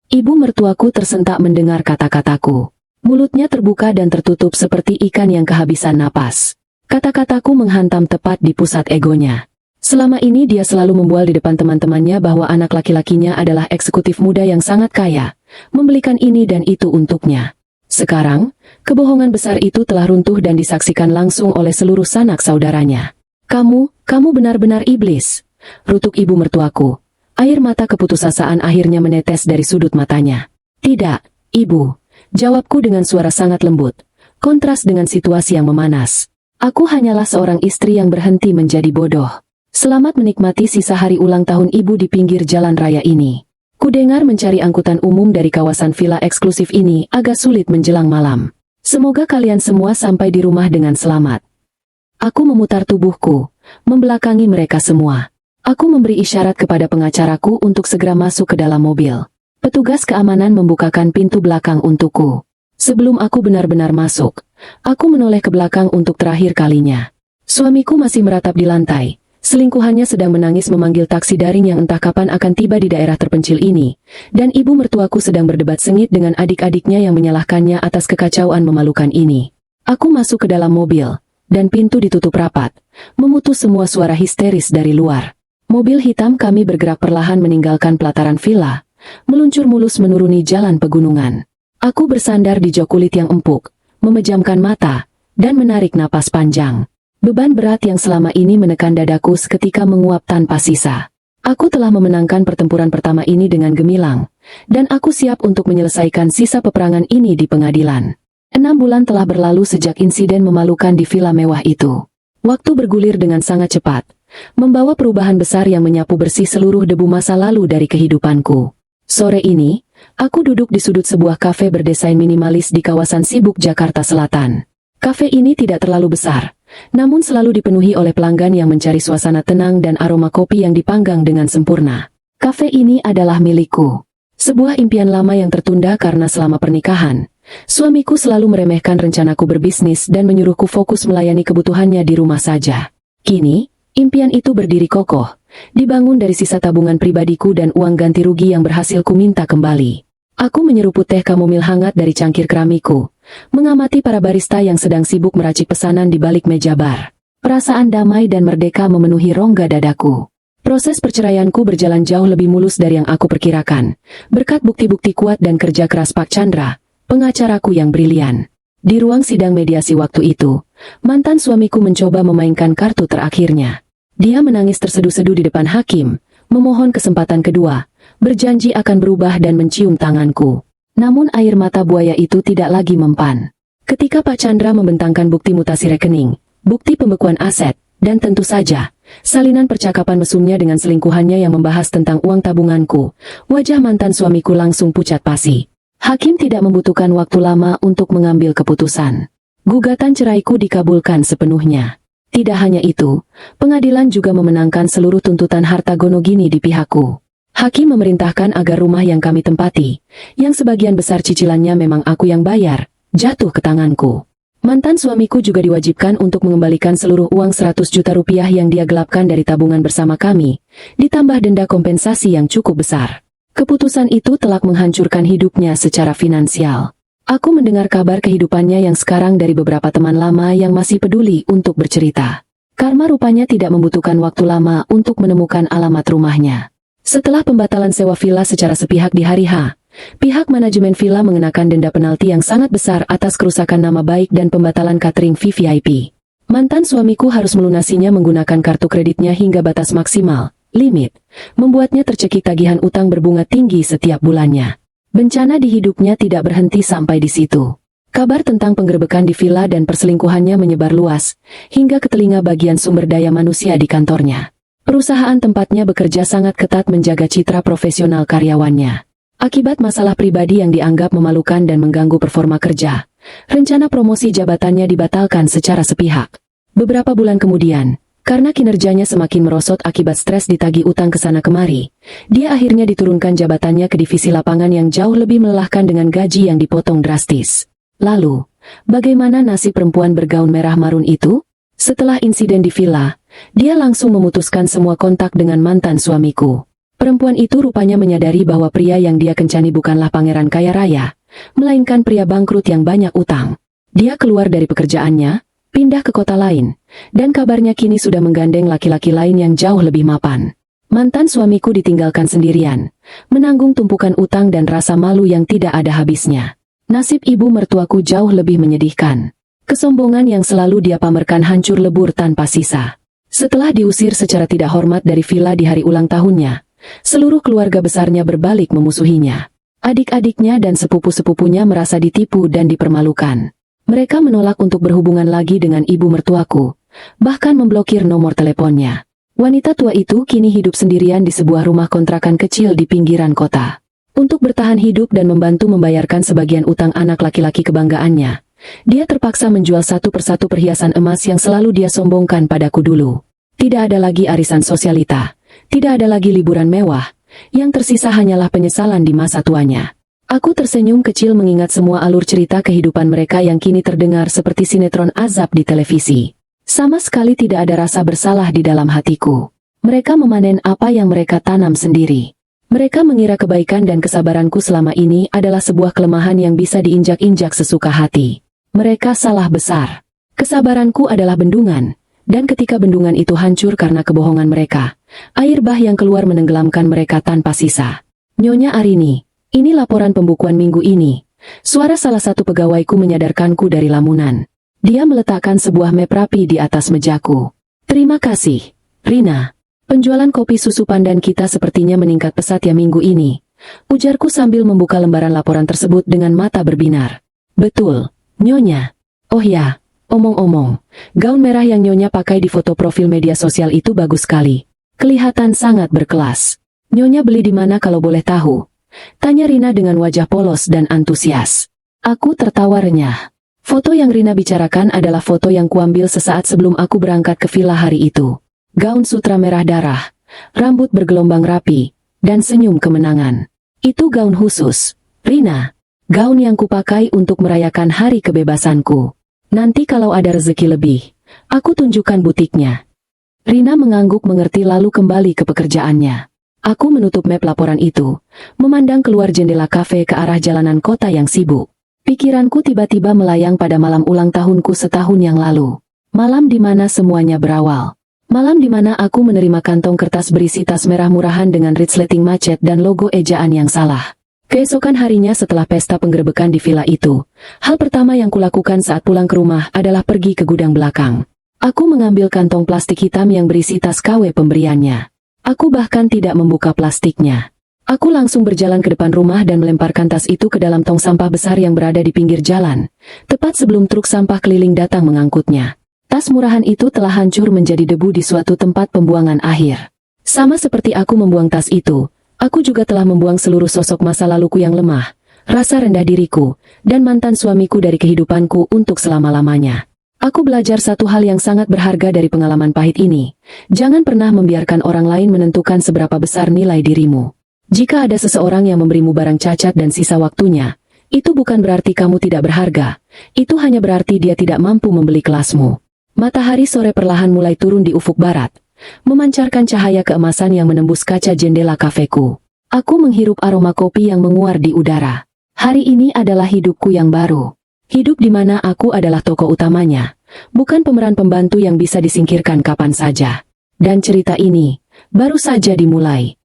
Ibu mertuaku tersentak mendengar kata-kataku. Mulutnya terbuka dan tertutup seperti ikan yang kehabisan napas. Kata-kataku menghantam tepat di pusat egonya. Selama ini dia selalu membual di depan teman-temannya bahwa anak laki-lakinya adalah eksekutif muda yang sangat kaya, membelikan ini dan itu untuknya. Sekarang, kebohongan besar itu telah runtuh dan disaksikan langsung oleh seluruh sanak saudaranya. Kamu benar-benar iblis," rutuk ibu mertuaku. Air mata keputusasaan akhirnya menetes dari sudut matanya. "Tidak, ibu," jawabku dengan suara sangat lembut, kontras dengan situasi yang memanas. "Aku hanyalah seorang istri yang berhenti menjadi bodoh. Selamat menikmati sisa hari ulang tahun ibu di pinggir jalan raya ini. Kudengar mencari angkutan umum dari kawasan villa eksklusif ini agak sulit menjelang malam. Semoga kalian semua sampai di rumah dengan selamat." Aku memutar tubuhku, membelakangi mereka semua. Aku memberi isyarat kepada pengacaraku untuk segera masuk ke dalam mobil. Petugas keamanan membukakan pintu belakang untukku. Sebelum aku benar-benar masuk, Aku menoleh ke belakang untuk terakhir kalinya. Suamiku masih meratap di lantai. Selingkuhannya sedang menangis memanggil taksi daring yang entah kapan akan tiba di daerah terpencil ini. Dan ibu mertuaku sedang berdebat sengit dengan adik-adiknya yang menyalahkannya atas kekacauan memalukan ini. Aku masuk ke dalam mobil, dan pintu ditutup rapat, memutus semua suara histeris dari luar. Mobil hitam kami bergerak perlahan meninggalkan pelataran villa, meluncur mulus menuruni jalan pegunungan. Aku bersandar di jok kulit yang empuk, memejamkan mata, dan menarik napas panjang. Beban berat yang selama ini menekan dadaku seketika menguap tanpa sisa. Aku telah memenangkan pertempuran pertama ini dengan gemilang, dan aku siap untuk menyelesaikan sisa peperangan ini di pengadilan. 6 bulan telah berlalu sejak insiden memalukan di villa mewah itu. Waktu bergulir dengan sangat cepat, membawa perubahan besar yang menyapu bersih seluruh debu masa lalu dari kehidupanku. Sore ini, aku duduk di sudut sebuah kafe berdesain minimalis di kawasan sibuk Jakarta Selatan. Kafe ini tidak terlalu besar, namun selalu dipenuhi oleh pelanggan yang mencari suasana tenang dan aroma kopi yang dipanggang dengan sempurna. Kafe ini adalah milikku. Sebuah impian lama yang tertunda karena selama pernikahan, suamiku selalu meremehkan rencanaku berbisnis dan menyuruhku fokus melayani kebutuhannya di rumah saja. Kini, impian itu berdiri kokoh, dibangun dari sisa tabungan pribadiku dan uang ganti rugi yang berhasil ku minta kembali. Aku menyeruput teh kamomil hangat dari cangkir keramikku, mengamati para barista yang sedang sibuk meracik pesanan di balik meja bar. Perasaan damai dan merdeka memenuhi rongga dadaku. Proses perceraianku berjalan jauh lebih mulus dari yang aku perkirakan, berkat bukti-bukti kuat dan kerja keras Pak Chandra, pengacaraku yang brilian. Di ruang sidang mediasi waktu itu, mantan suamiku mencoba memainkan kartu terakhirnya. Dia menangis terseduh-seduh di depan hakim, memohon kesempatan kedua, berjanji akan berubah dan mencium tanganku. Namun air mata buaya itu tidak lagi mempan. Ketika Pak Chandra membentangkan bukti mutasi rekening, bukti pembekuan aset, dan tentu saja, salinan percakapan mesumnya dengan selingkuhannya yang membahas tentang uang tabunganku, wajah mantan suamiku langsung pucat pasi. Hakim tidak membutuhkan waktu lama untuk mengambil keputusan. Gugatan ceraiku dikabulkan sepenuhnya. Tidak hanya itu, pengadilan juga memenangkan seluruh tuntutan harta gonogini di pihakku. Hakim memerintahkan agar rumah yang kami tempati, yang sebagian besar cicilannya memang aku yang bayar, jatuh ke tanganku. Mantan suamiku juga diwajibkan untuk mengembalikan seluruh uang 100 juta rupiah yang dia gelapkan dari tabungan bersama kami, ditambah denda kompensasi yang cukup besar. Keputusan itu telak menghancurkan hidupnya secara finansial. Aku mendengar kabar kehidupannya yang sekarang dari beberapa teman lama yang masih peduli untuk bercerita. Karma rupanya tidak membutuhkan waktu lama untuk menemukan alamat rumahnya. Setelah pembatalan sewa villa secara sepihak di hari H, pihak manajemen villa mengenakan denda penalti yang sangat besar atas kerusakan nama baik dan pembatalan catering VVIP. Mantan suamiku harus melunasinya menggunakan kartu kreditnya hingga batas maksimal, limit, membuatnya tercekik tagihan utang berbunga tinggi setiap bulannya. Bencana di hidupnya tidak berhenti sampai di situ. Kabar tentang penggerebekan di villa dan perselingkuhannya menyebar luas, hingga ke telinga bagian sumber daya manusia di kantornya. Perusahaan tempatnya bekerja sangat ketat menjaga citra profesional karyawannya. Akibat masalah pribadi yang dianggap memalukan dan mengganggu performa kerja, rencana promosi jabatannya dibatalkan secara sepihak. Beberapa bulan kemudian, karena kinerjanya semakin merosot akibat stres ditagih utang kesana kemari, dia akhirnya diturunkan jabatannya ke divisi lapangan yang jauh lebih melelahkan dengan gaji yang dipotong drastis. Lalu, bagaimana nasib perempuan bergaun merah marun itu? Setelah insiden di villa, dia langsung memutuskan semua kontak dengan mantan suamiku. Perempuan itu rupanya menyadari bahwa pria yang dia kencani bukanlah pangeran kaya raya, melainkan pria bangkrut yang banyak utang. Dia keluar dari pekerjaannya, pindah ke kota lain, dan kabarnya kini sudah menggandeng laki-laki lain yang jauh lebih mapan. Mantan suamiku ditinggalkan sendirian, menanggung tumpukan utang dan rasa malu yang tidak ada habisnya. Nasib ibu mertuaku jauh lebih menyedihkan. Kesombongan yang selalu dia pamerkan hancur lebur tanpa sisa. Setelah diusir secara tidak hormat dari villa di hari ulang tahunnya, seluruh keluarga besarnya berbalik memusuhinya. Adik-adiknya dan sepupu-sepupunya merasa ditipu dan dipermalukan. Mereka menolak untuk berhubungan lagi dengan ibu mertuaku, bahkan memblokir nomor teleponnya. Wanita tua itu kini hidup sendirian di sebuah rumah kontrakan kecil di pinggiran kota. Untuk bertahan hidup dan membantu membayarkan sebagian utang anak laki-laki kebanggaannya, dia terpaksa menjual satu persatu perhiasan emas yang selalu dia sombongkan padaku dulu. Tidak ada lagi arisan sosialita, tidak ada lagi liburan mewah, yang tersisa hanyalah penyesalan di masa tuanya. Aku tersenyum kecil mengingat semua alur cerita kehidupan mereka yang kini terdengar seperti sinetron azab di televisi. Sama sekali tidak ada rasa bersalah di dalam hatiku. Mereka memanen apa yang mereka tanam sendiri. Mereka mengira kebaikan dan kesabaranku selama ini adalah sebuah kelemahan yang bisa diinjak-injak sesuka hati. Mereka salah besar. Kesabaranku adalah bendungan, dan ketika bendungan itu hancur karena kebohongan mereka, air bah yang keluar menenggelamkan mereka tanpa sisa. Nyonya Arini, ini laporan pembukuan minggu ini. Suara salah satu pegawaiku menyadarkanku dari lamunan. Dia meletakkan sebuah map rapi di atas mejaku. Terima kasih, Rina. Penjualan kopi susu pandan kita sepertinya meningkat pesat ya minggu ini. Ujarku sambil membuka lembaran laporan tersebut dengan mata berbinar. Betul, Nyonya. Oh ya, omong-omong, gaun merah yang Nyonya pakai di foto profil media sosial itu bagus sekali. Kelihatan sangat berkelas. Nyonya beli di mana kalau boleh tahu? Tanya Rina dengan wajah polos dan antusias. Aku tertawa renyah. Foto yang Rina bicarakan adalah foto yang kuambil sesaat sebelum aku berangkat ke villa hari itu. Gaun sutra merah darah, rambut bergelombang rapi, dan senyum kemenangan. Itu gaun khusus, Rina. Gaun yang kupakai untuk merayakan hari kebebasanku. Nanti kalau ada rezeki lebih, aku tunjukkan butiknya. Rina mengangguk mengerti lalu kembali ke pekerjaannya. Aku menutup map laporan itu, memandang keluar jendela kafe ke arah jalanan kota yang sibuk. Pikiranku tiba-tiba melayang pada malam ulang tahunku setahun yang lalu. Malam di mana semuanya berawal. Malam di mana aku menerima kantong kertas berisi tas merah murahan dengan resleting macet dan logo ejaan yang salah. Keesokan harinya setelah pesta penggerebekan di villa itu, hal pertama yang kulakukan saat pulang ke rumah adalah pergi ke gudang belakang. Aku mengambil kantong plastik hitam yang berisi tas KW pemberiannya. Aku bahkan tidak membuka plastiknya. Aku langsung berjalan ke depan rumah dan melemparkan tas itu ke dalam tong sampah besar yang berada di pinggir jalan, tepat sebelum truk sampah keliling datang mengangkutnya. Tas murahan itu telah hancur menjadi debu di suatu tempat pembuangan akhir. Sama seperti aku membuang tas itu, aku juga telah membuang seluruh sosok masa laluku yang lemah, rasa rendah diriku, dan mantan suamiku dari kehidupanku untuk selama-lamanya. Aku belajar satu hal yang sangat berharga dari pengalaman pahit ini. Jangan pernah membiarkan orang lain menentukan seberapa besar nilai dirimu. Jika ada seseorang yang memberimu barang cacat dan sisa waktunya, itu bukan berarti kamu tidak berharga. Itu hanya berarti dia tidak mampu membeli kelasmu. Matahari sore perlahan mulai turun di ufuk barat, memancarkan cahaya keemasan yang menembus kaca jendela kafeku. Aku menghirup aroma kopi yang menguar di udara. Hari ini adalah hidupku yang baru. Hidup di mana aku adalah tokoh utamanya, bukan pemeran pembantu yang bisa disingkirkan kapan saja. Dan cerita ini baru saja dimulai.